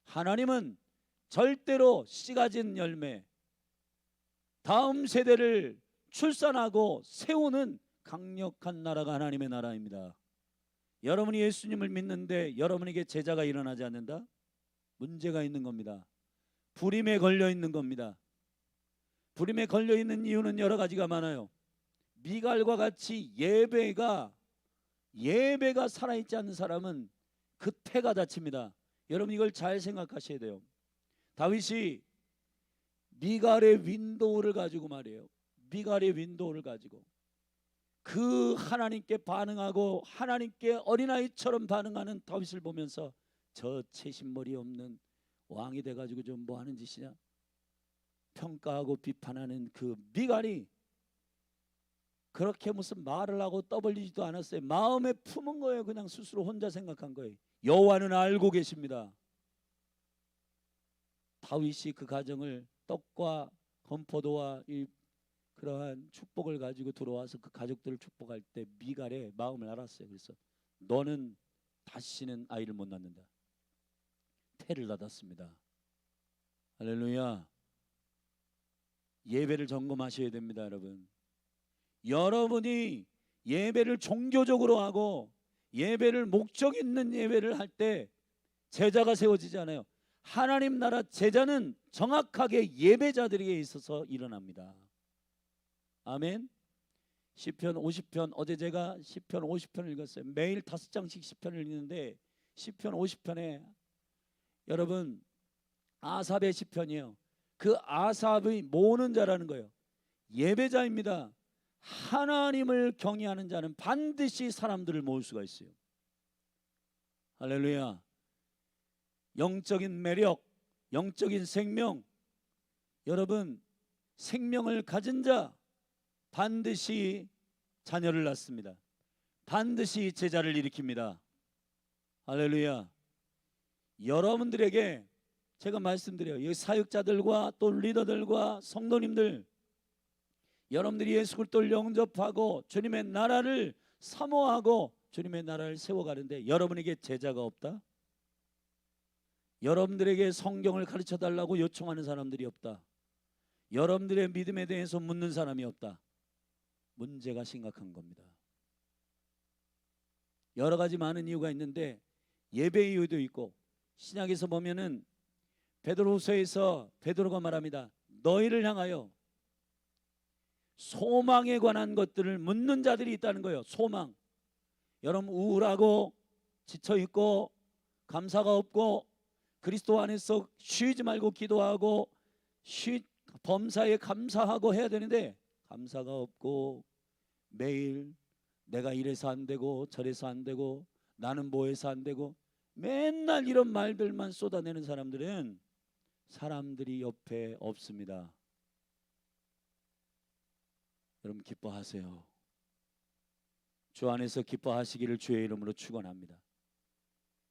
하나님은 절대로 씨 가진 열매, 다음 세대를 출산하고 세우는 강력한 나라가 하나님의 나라입니다. 여러분이 예수님을 믿는데 여러분에게 제자가 일어나지 않는다? 문제가 있는 겁니다. 불임에 걸려 있는 겁니다. 불임에 걸려 있는 이유는 여러 가지가 많아요. 미갈과 같이 예배가 살아있지 않는 사람은 그 태가 다칩니다. 여러분, 이걸 잘 생각하셔야 돼요. 다윗이 미갈의 윈도우를 가지고 말이에요, 미갈의 윈도우를 가지고 그 하나님께 반응하고 하나님께 어린아이처럼 반응하는 다윗을 보면서 저 채신머리 없는 왕이 돼가지고 좀 뭐 하는 짓이냐, 평가하고 비판하는 그 미갈이 그렇게 무슨 말을 하고 떠벌리지도 않았어요. 마음에 품은 거예요. 그냥 스스로 혼자 생각한 거예요. 여호와는 알고 계십니다. 다윗이 그 가정을 떡과 건포도와 이 그러한 축복을 가지고 들어와서 그 가족들을 축복할 때 미갈의 마음을 알았어요. 그래서 너는 다시는 아이를 못 낳는다. 해를 받았습니다. 할렐루야. 예배를 점검하셔야 됩니다, 여러분. 여러분이 예배를 종교적으로 하고 예배를 목적 있는 예배를 할 때 제자가 세워지잖아요. 하나님 나라 제자는 정확하게 예배자들에게 있어서 일어납니다. 아멘. 시편 50편, 어제 제가 시편 50편을 읽었어요. 매일 5장씩 시편을 읽는데 시편 50편에 여러분 아삽의 시편이에요. 그 아삽의 모으는 자라는 거예요. 예배자입니다. 하나님을 경외하는 자는 반드시 사람들을 모을 수가 있어요. 할렐루야. 영적인 매력, 영적인 생명, 여러분 생명을 가진 자 반드시 자녀를 낳습니다. 반드시 제자를 일으킵니다. 할렐루야. 여러분들에게 제가 말씀드려요. 이 사역자들과 또 리더들과 성도님들, 여러분들이 예수 그리스도를 영접하고 주님의 나라를 사모하고 주님의 나라를 세워가는데 여러분에게 제자가 없다? 여러분들에게 성경을 가르쳐 달라고 요청하는 사람들이 없다? 여러분들의 믿음에 대해서 묻는 사람이 없다? 문제가 심각한 겁니다. 여러 가지 많은 이유가 있는데 예배 이유도 있고, 신약에서 보면은 베드로후서에서 베드로가 말합니다. 너희를 향하여 소망에 관한 것들을 묻는 자들이 있다는 거예요. 소망. 여러분 우울하고 지쳐있고 감사가 없고 그리스도 안에서 쉬지 말고 기도하고 범사에 감사하고 해야 되는데 감사가 없고 매일 내가 이래서 안 되고 저래서 안 되고 나는 뭐해서 안 되고 맨날 이런 말들만 쏟아내는 사람들은 사람들이 옆에 없습니다. 여러분 기뻐하세요. 주 안에서 기뻐하시기를 주의 이름으로 축원합니다.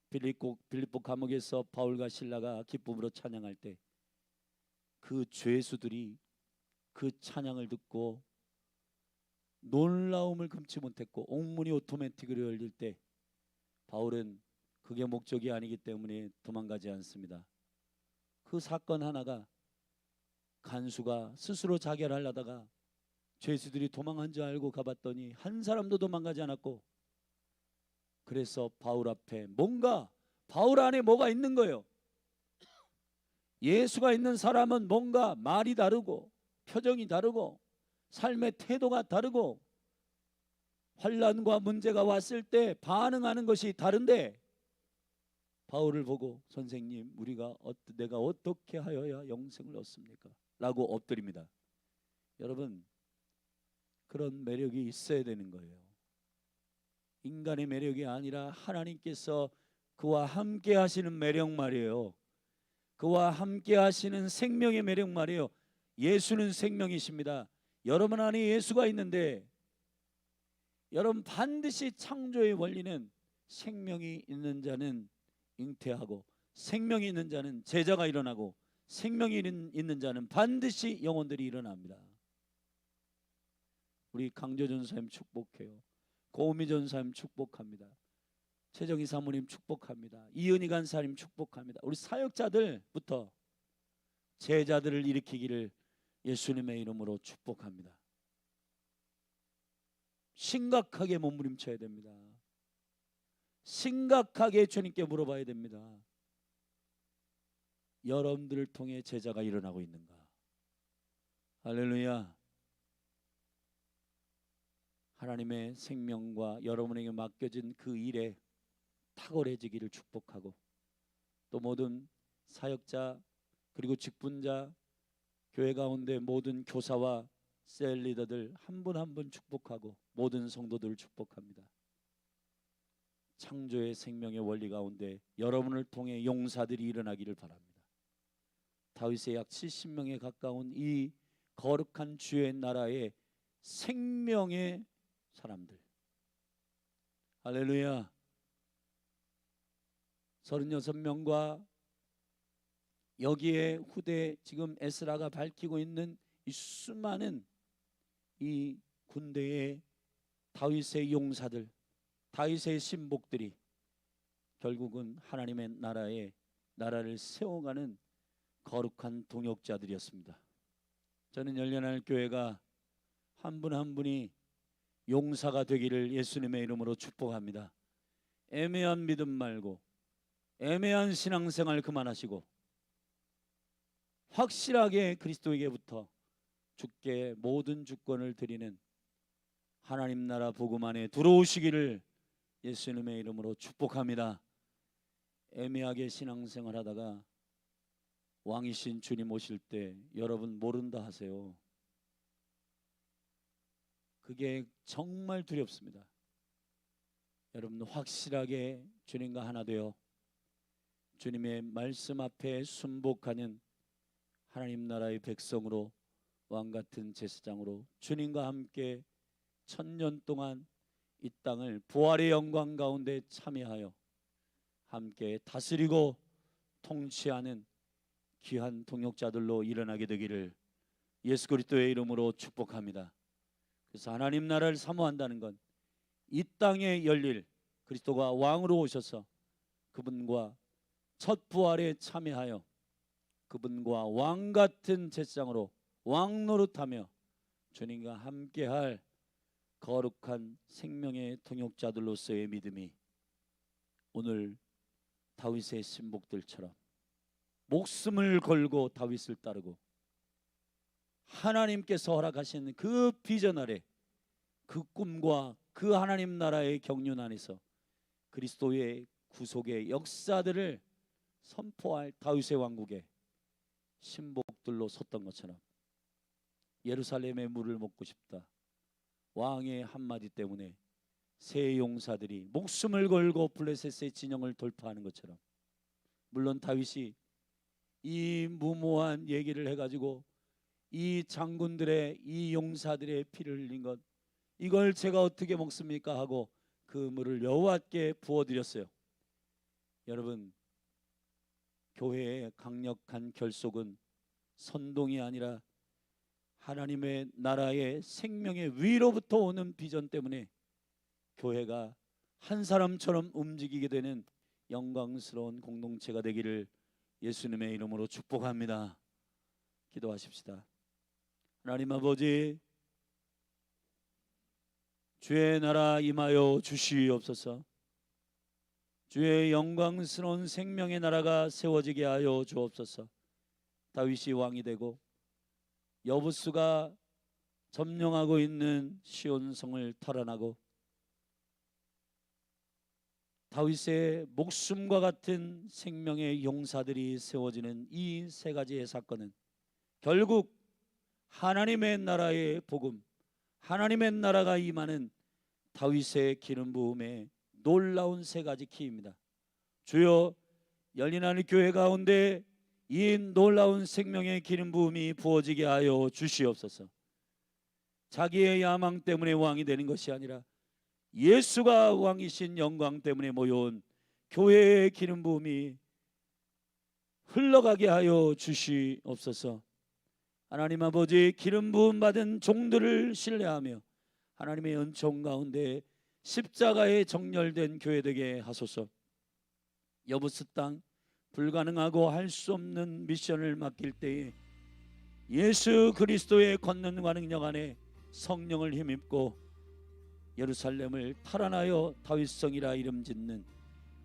빌립보 감옥에서 바울과 실라가 기쁨으로 찬양할 때 그 죄수들이 그 찬양을 듣고 놀라움을 금치 못했고 옥문이 오토매틱으로 열릴 때 바울은 그게 목적이 아니기 때문에 도망가지 않습니다. 그 사건 하나가 간수가 스스로 자결하려다가 죄수들이 도망한 줄 알고 가봤더니 한 사람도 도망가지 않았고, 그래서 바울 앞에 뭔가 바울 안에 뭐가 있는 거예요. 예수가 있는 사람은 뭔가 말이 다르고 표정이 다르고 삶의 태도가 다르고 환난과 문제가 왔을 때 반응하는 것이 다른데 바울을 보고 선생님 내가 어떻게 하여야 영생을 얻습니까? 라고 엎드립니다. 여러분 그런 매력이 있어야 되는 거예요. 인간의 매력이 아니라 하나님께서 그와 함께 하시는 매력 말이에요. 그와 함께 하시는 생명의 매력 말이에요. 예수는 생명이십니다. 여러분 안에 예수가 있는데 여러분 반드시 창조의 원리는 생명이 있는 자는 잉태하고 생명이 있는 자는 제자가 일어나고 생명이 있는 자는 반드시 영혼들이 일어납니다. 우리 강조 전사님 축복해요. 고은미 전사님 축복합니다. 최정희 사모님 축복합니다. 이은희 간사님 축복합니다. 우리 사역자들부터 제자들을 일으키기를 예수님의 이름으로 축복합니다. 심각하게 몸부림쳐야 됩니다. 심각하게 주님께 물어봐야 됩니다. 여러분들을 통해 제자가 일어나고 있는가? 할렐루야. 하나님의 생명과 여러분에게 맡겨진 그 일에 탁월해지기를 축복하고, 또 모든 사역자 그리고 직분자, 교회 가운데 모든 교사와 셀 리더들 한 분 한 분 축복하고 모든 성도들을 축복합니다. 창조의 생명의 원리 가운데 여러분을 통해 용사들이 일어나기를 바랍니다. 다윗의 약 70명에 가까운 이 거룩한 주의 나라의 생명의 사람들, 할렐루야. 36명과 여기에 후대 지금 에스라가 밝히고 있는 이 수많은 이 군대의 다윗의 용사들, 다윗의 신복들이 결국은 하나님의 나라의 나라를 세워가는 거룩한 동역자들이었습니다. 저는 열린하늘 교회가 한 분 한 분이 용사가 되기를 예수님의 이름으로 축복합니다. 애매한 믿음 말고 애매한 신앙생활 그만하시고 확실하게 그리스도에게부터 주께 모든 주권을 드리는 하나님 나라 복음 안에 들어오시기를 예수님의 이름으로 축복합니다. 애매하게 신앙생활 하다가 왕이신 주님 오실 때 여러분 모른다 하세요. 그게 정말 두렵습니다. 여러분 확실하게 주님과 하나 되어 주님의 말씀 앞에 순복하는 하나님 나라의 백성으로 왕같은 제사장으로 주님과 함께 1000년 동안 이 땅을 부활의 영광 가운데 참여하여 함께 다스리고 통치하는 귀한 동역자들로 일어나게 되기를 예수 그리스도의 이름으로 축복합니다. 그래서 하나님 나라를 사모한다는 건 이 땅에 열릴 그리스도가 왕으로 오셔서 그분과 첫 부활에 참여하여 그분과 왕같은 제사장으로 왕 노릇하며 주님과 함께할 거룩한 생명의 동역자들로서의 믿음이 오늘 다윗의 신복들처럼 목숨을 걸고 다윗을 따르고 하나님께서 허락하신 그 비전 아래 그 꿈과 그 하나님 나라의 경륜 안에서 그리스도의 구속의 역사들을 선포할 다윗의 왕국에 신복들로 섰던 것처럼 예루살렘의 물을 먹고 싶다 왕의 한마디 때문에 세 용사들이 목숨을 걸고 블레셋의 진영을 돌파하는 것처럼 물론 다윗이 이 무모한 얘기를 해가지고 이 장군들의 이 용사들의 피를 흘린 것 이걸 제가 어떻게 먹습니까 하고 그 물을 여호와께 부어드렸어요. 여러분 교회의 강력한 결속은 선동이 아니라 하나님의 나라의 생명의 위로부터 오는 비전 때문에 교회가 한 사람처럼 움직이게 되는 영광스러운 공동체가 되기를 예수님의 이름으로 축복합니다. 기도하십시다. 하나님 아버지 주의 나라 임하여 주시옵소서. 주의 영광스러운 생명의 나라가 세워지게 하여 주옵소서. 다윗이 왕이 되고 여부수가 점령하고 있는 시온성을 탈환하고 다윗의 목숨과 같은 생명의 용사들이 세워지는 이 세 가지의 사건은 결국 하나님의 나라의 복음, 하나님의 나라가 임하는 다윗의 기름 부음의 놀라운 세 가지 키입니다. 주여 열린하늘 교회 가운데 이 놀라운 생명의 기름 부음이 부어지게 하여 주시옵소서. 자기의 야망 때문에 왕이 되는 것이 아니라 예수가 왕이신 영광 때문에 모여온 교회의 기름 부음이 흘러가게 하여 주시옵소서. 하나님 아버지 기름 부음 받은 종들을 신뢰하며 하나님의 은총 가운데 십자가에 정렬된 교회 되게 하소서. 여부스 땅 불가능하고 할 수 없는 미션을 맡길 때에 예수 그리스도의 권능과 능력 안에 성령을 힘입고 예루살렘을 탈환하여 다윗성이라 이름 짓는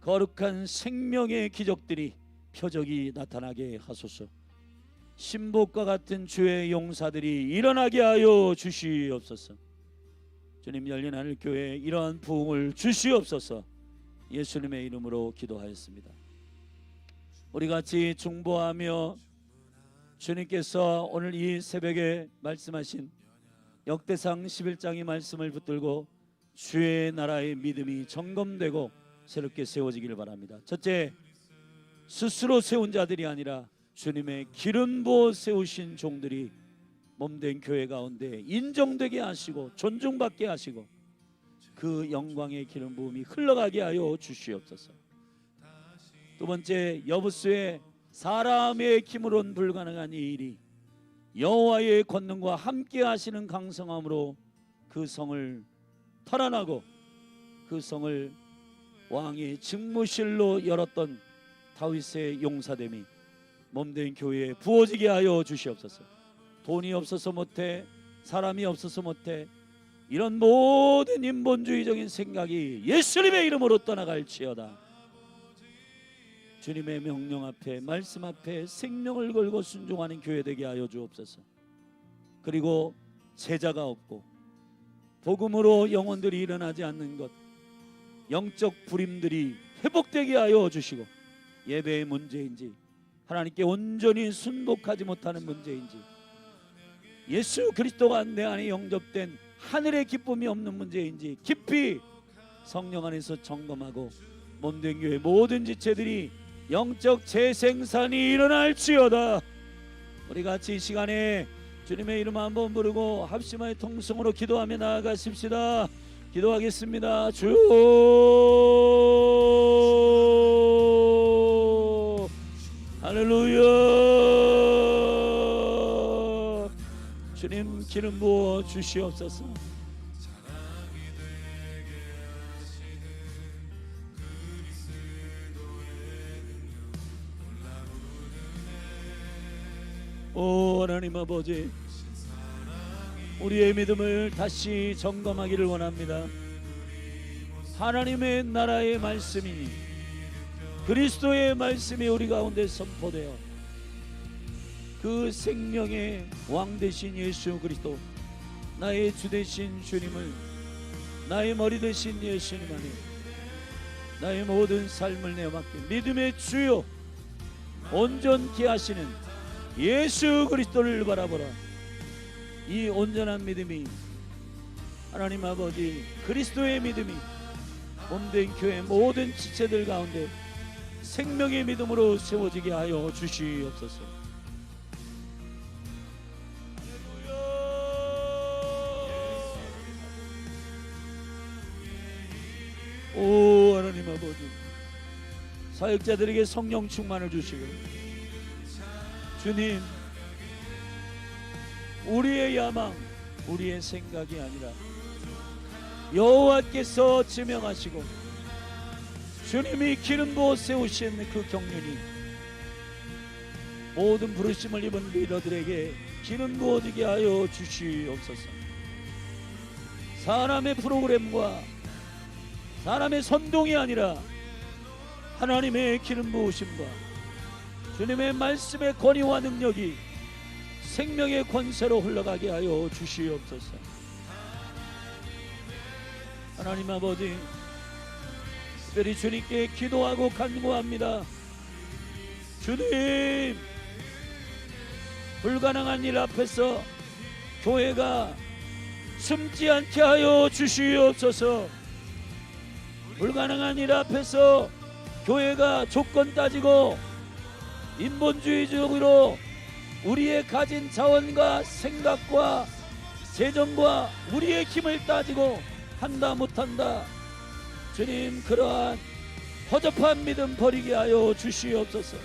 거룩한 생명의 기적들이 표적이 나타나게 하소서. 신복과 같은 주의 용사들이 일어나게 하여 주시옵소서. 주님 열린하늘 교회에 이러한 부흥을 주시옵소서. 예수님의 이름으로 기도하였습니다. 우리 같이 중보하며 주님께서 오늘 이 새벽에 말씀하신 역대상 11장의 말씀을 붙들고 주의 나라의 믿음이 점검되고 새롭게 세워지기를 바랍니다. 첫째, 스스로 세운 자들이 아니라 주님의 기름 부어 세우신 종들이 몸된 교회 가운데 인정되게 하시고 존중받게 하시고 그 영광의 기름 부음이 흘러가게 하여 주시옵소서. 두 번째, 여부수의 사람의 힘으로는 불가능한 이 일이 여호와의 권능과 함께 하시는 강성함으로 그 성을 탈환하고 그 성을 왕의 직무실로 열었던 다윗의 용사됨이 몸된 교회에 부어지게 하여 주시옵소서. 돈이 없어서 못해, 사람이 없어서 못해, 이런 모든 인본주의적인 생각이 예수님의 이름으로 떠나갈지어다. 주님의 명령 앞에, 말씀 앞에 생명을 걸고 순종하는 교회 되게 하여 주옵소서. 그리고 제자가 없고 복음으로 영혼들이 일어나지 않는 것, 영적 불임들이 회복되게 하여 주시고, 예배의 문제인지 하나님께 온전히 순복하지 못하는 문제인지, 예수 그리스도가 내 안에 영접된 하늘의 기쁨이 없는 문제인지 깊이 성령 안에서 점검하고 몸된 교회 모든 지체들이 영적 재생산이 일어날지어다. 우리 같이 이 시간에 주님의 이름 한번 부르고 합심하여 통성으로 기도하며 나아가십시다. 기도하겠습니다. 주 할렐루야. 주님 기름 부어 주시옵소서. 오 하나님 아버지, 우리의 믿음을 다시 점검하기를 원합니다. 하나님의 나라의 말씀이니 그리스도의 말씀이 우리 가운데 선포되어 그 생명의 왕 되신 예수 그리스도, 나의 주 되신 주님을, 나의 머리 되신 예수님 안에 나의 모든 삶을 내어맡겨 믿음의 주요 온전케 하시는 예수 그리스도를 바라보라. 이 온전한 믿음이, 하나님 아버지 그리스도의 믿음이 몸된 교회 모든 지체들 가운데 생명의 믿음으로 세워지게 하여 주시옵소서. 오 하나님 아버지, 사역자들에게 성령 충만을 주시고, 주님 우리의 야망, 우리의 생각이 아니라 여호와께서 지명하시고 주님이 기름 부어 세우신 그 경륜이 모든 부르심을 입은 리더들에게 기름 부어지게 하여 주시옵소서. 사람의 프로그램과 사람의 선동이 아니라 하나님의 기름 부으심과 주님의 말씀의 권위와 능력이 생명의 권세로 흘러가게 하여 주시옵소서. 하나님 아버지, 특별히 주님께 기도하고 간구합니다. 주님, 불가능한 일 앞에서 교회가 숨지 않게 하여 주시옵소서. 불가능한 일 앞에서 교회가 조건 따지고 인본주의적으로 우리의 가진 자원과 생각과 재정과 우리의 힘을 따지고 한다 못한다, 주님 그러한 허접한 믿음 버리게 하여 주시옵소서.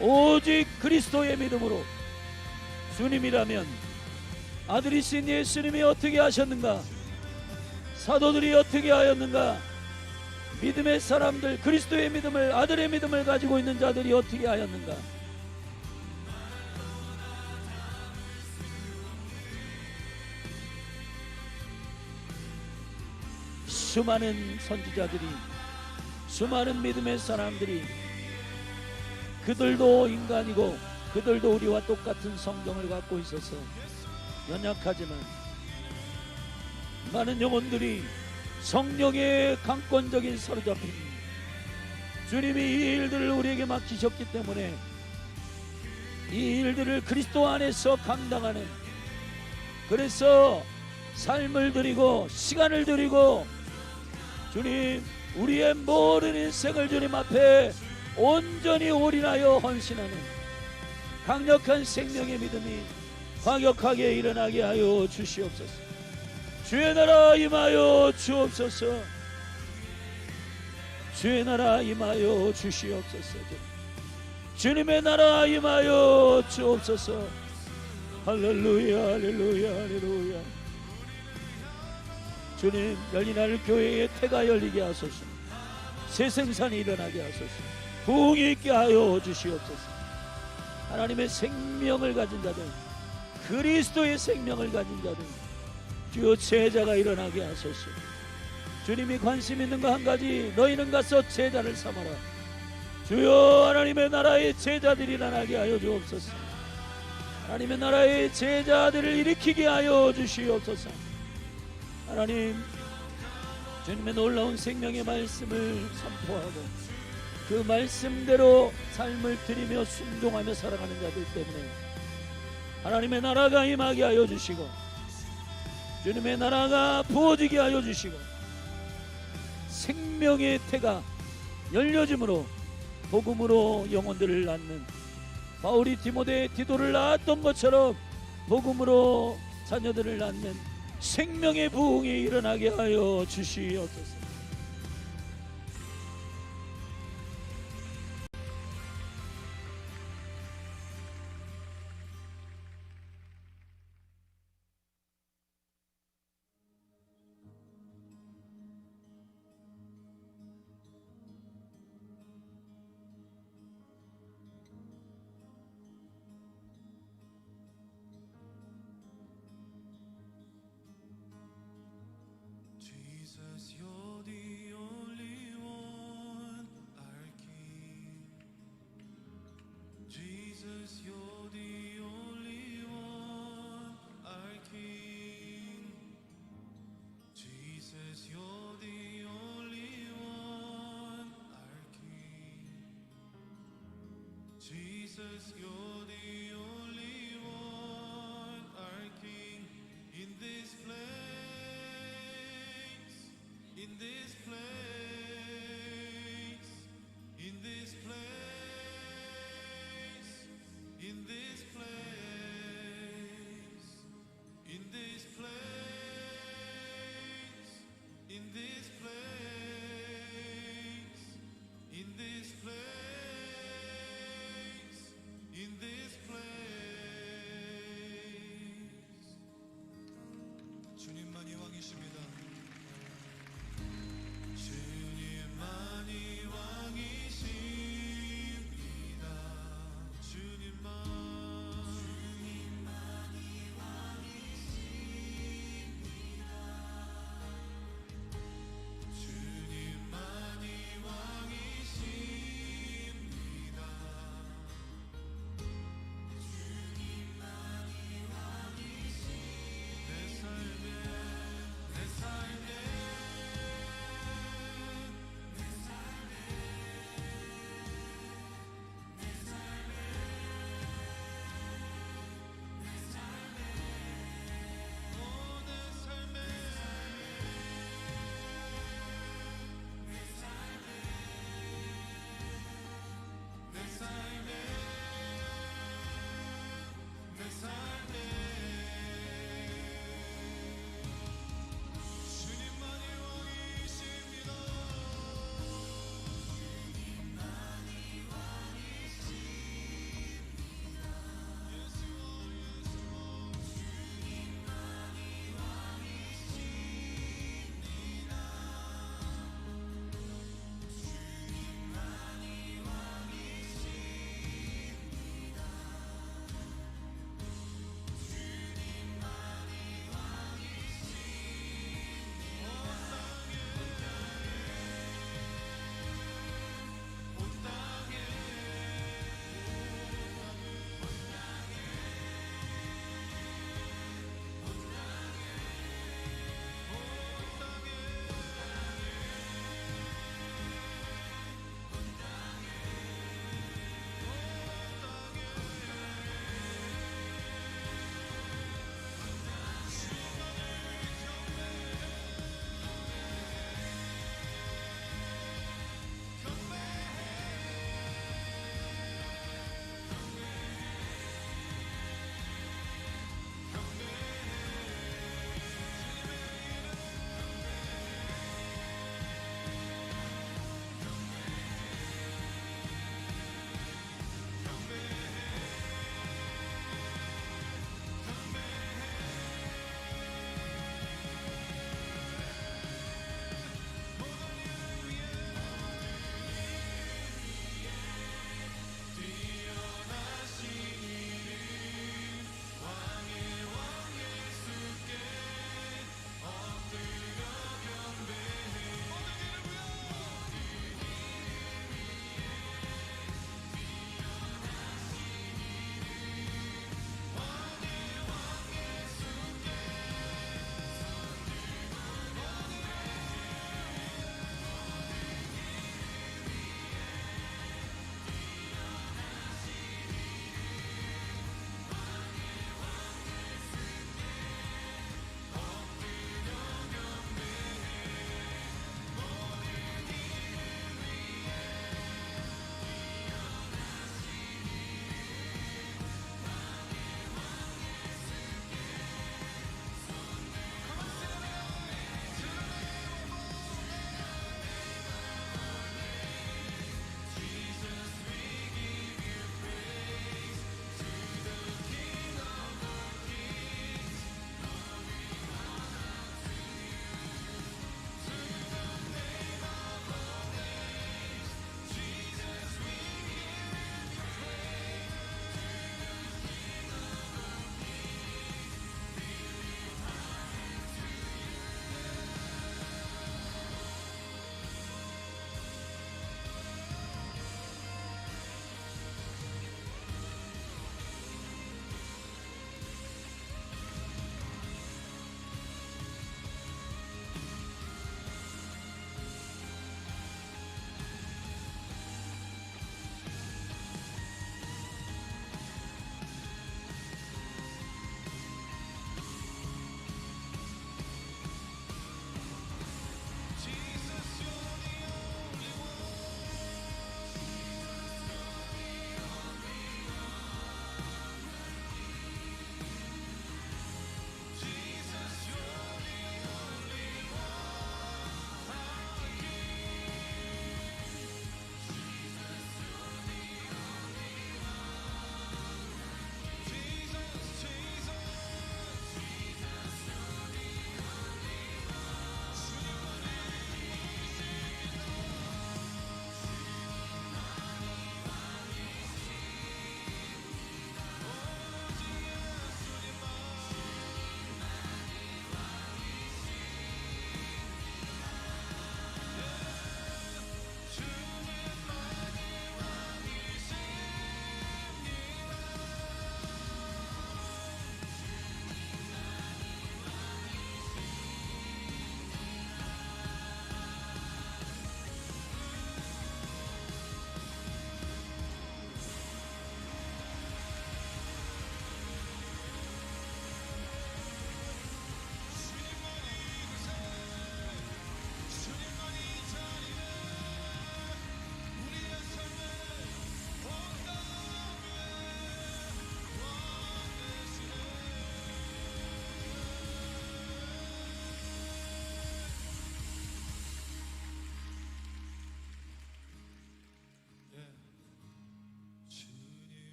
오직 그리스도의 믿음으로, 주님이라면 아들이신 예수님이 어떻게 하셨는가, 사도들이 어떻게 하였는가, 믿음의 사람들, 그리스도의 믿음을, 아들의 믿음을 가지고 있는 자들이 어떻게 하였는가. 수많은 선지자들이, 수많은 믿음의 사람들이, 그들도 인간이고 그들도 우리와 똑같은 성경을 갖고 있어서 연약하지만 많은 영혼들이 성령의 강권적인 사로잡힘, 주님이 이 일들을 우리에게 맡기셨기 때문에 이 일들을 그리스도 안에서 감당하는, 그래서 삶을 드리고 시간을 드리고 주님 우리의 모든 인생을 주님 앞에 온전히 올인하여 헌신하는 강력한 생명의 믿음이 과격하게 일어나게 하여 주시옵소서. 주의 나라 임하여 주옵소서. 주의 나라 임하여 주시옵소서. 주님의 나라 임하여 주옵소서. 할렐루야 할렐루야 할렐루야. 주님, 열린하늘 교회의 태가 열리게 하소서. 새 생산이 일어나게 하소서. 부흥이 있게 하여 주시옵소서. 하나님의 생명을 가진 자들, 그리스도의 생명을 가진 자들, 주여 제자가 일어나게 하소서. 주님이 관심 있는 거 한 가지, 너희는 가서 제자를 삼아라. 주여 하나님의 나라의 제자들이 일어나게 하여 주옵소서. 하나님의 나라의 제자들을 일으키게 하여 주시옵소서. 하나님, 주님의 놀라운 생명의 말씀을 선포하고 그 말씀대로 삶을 드리며 순종하며 살아가는 자들 때문에 하나님의 나라가 임하게 하여 주시고 주님의 나라가 부어지게 하여 주시고 생명의 태가 열려짐으로 복음으로 영혼들을 낳는 바울이 디모데 디도를 낳았던 것처럼 복음으로 자녀들을 낳는 생명의 부흥이 일어나게 하여 주시옵소서. Jesus, you're the only one, our King. Jesus, you're the only one, our King. Jesus, you're the only one, our King. Jesus, you're the only one, our King. In this place, in this place, in this place, in this place, in this place, in this place, in this place, in this place. 주님만이 왕이십니다.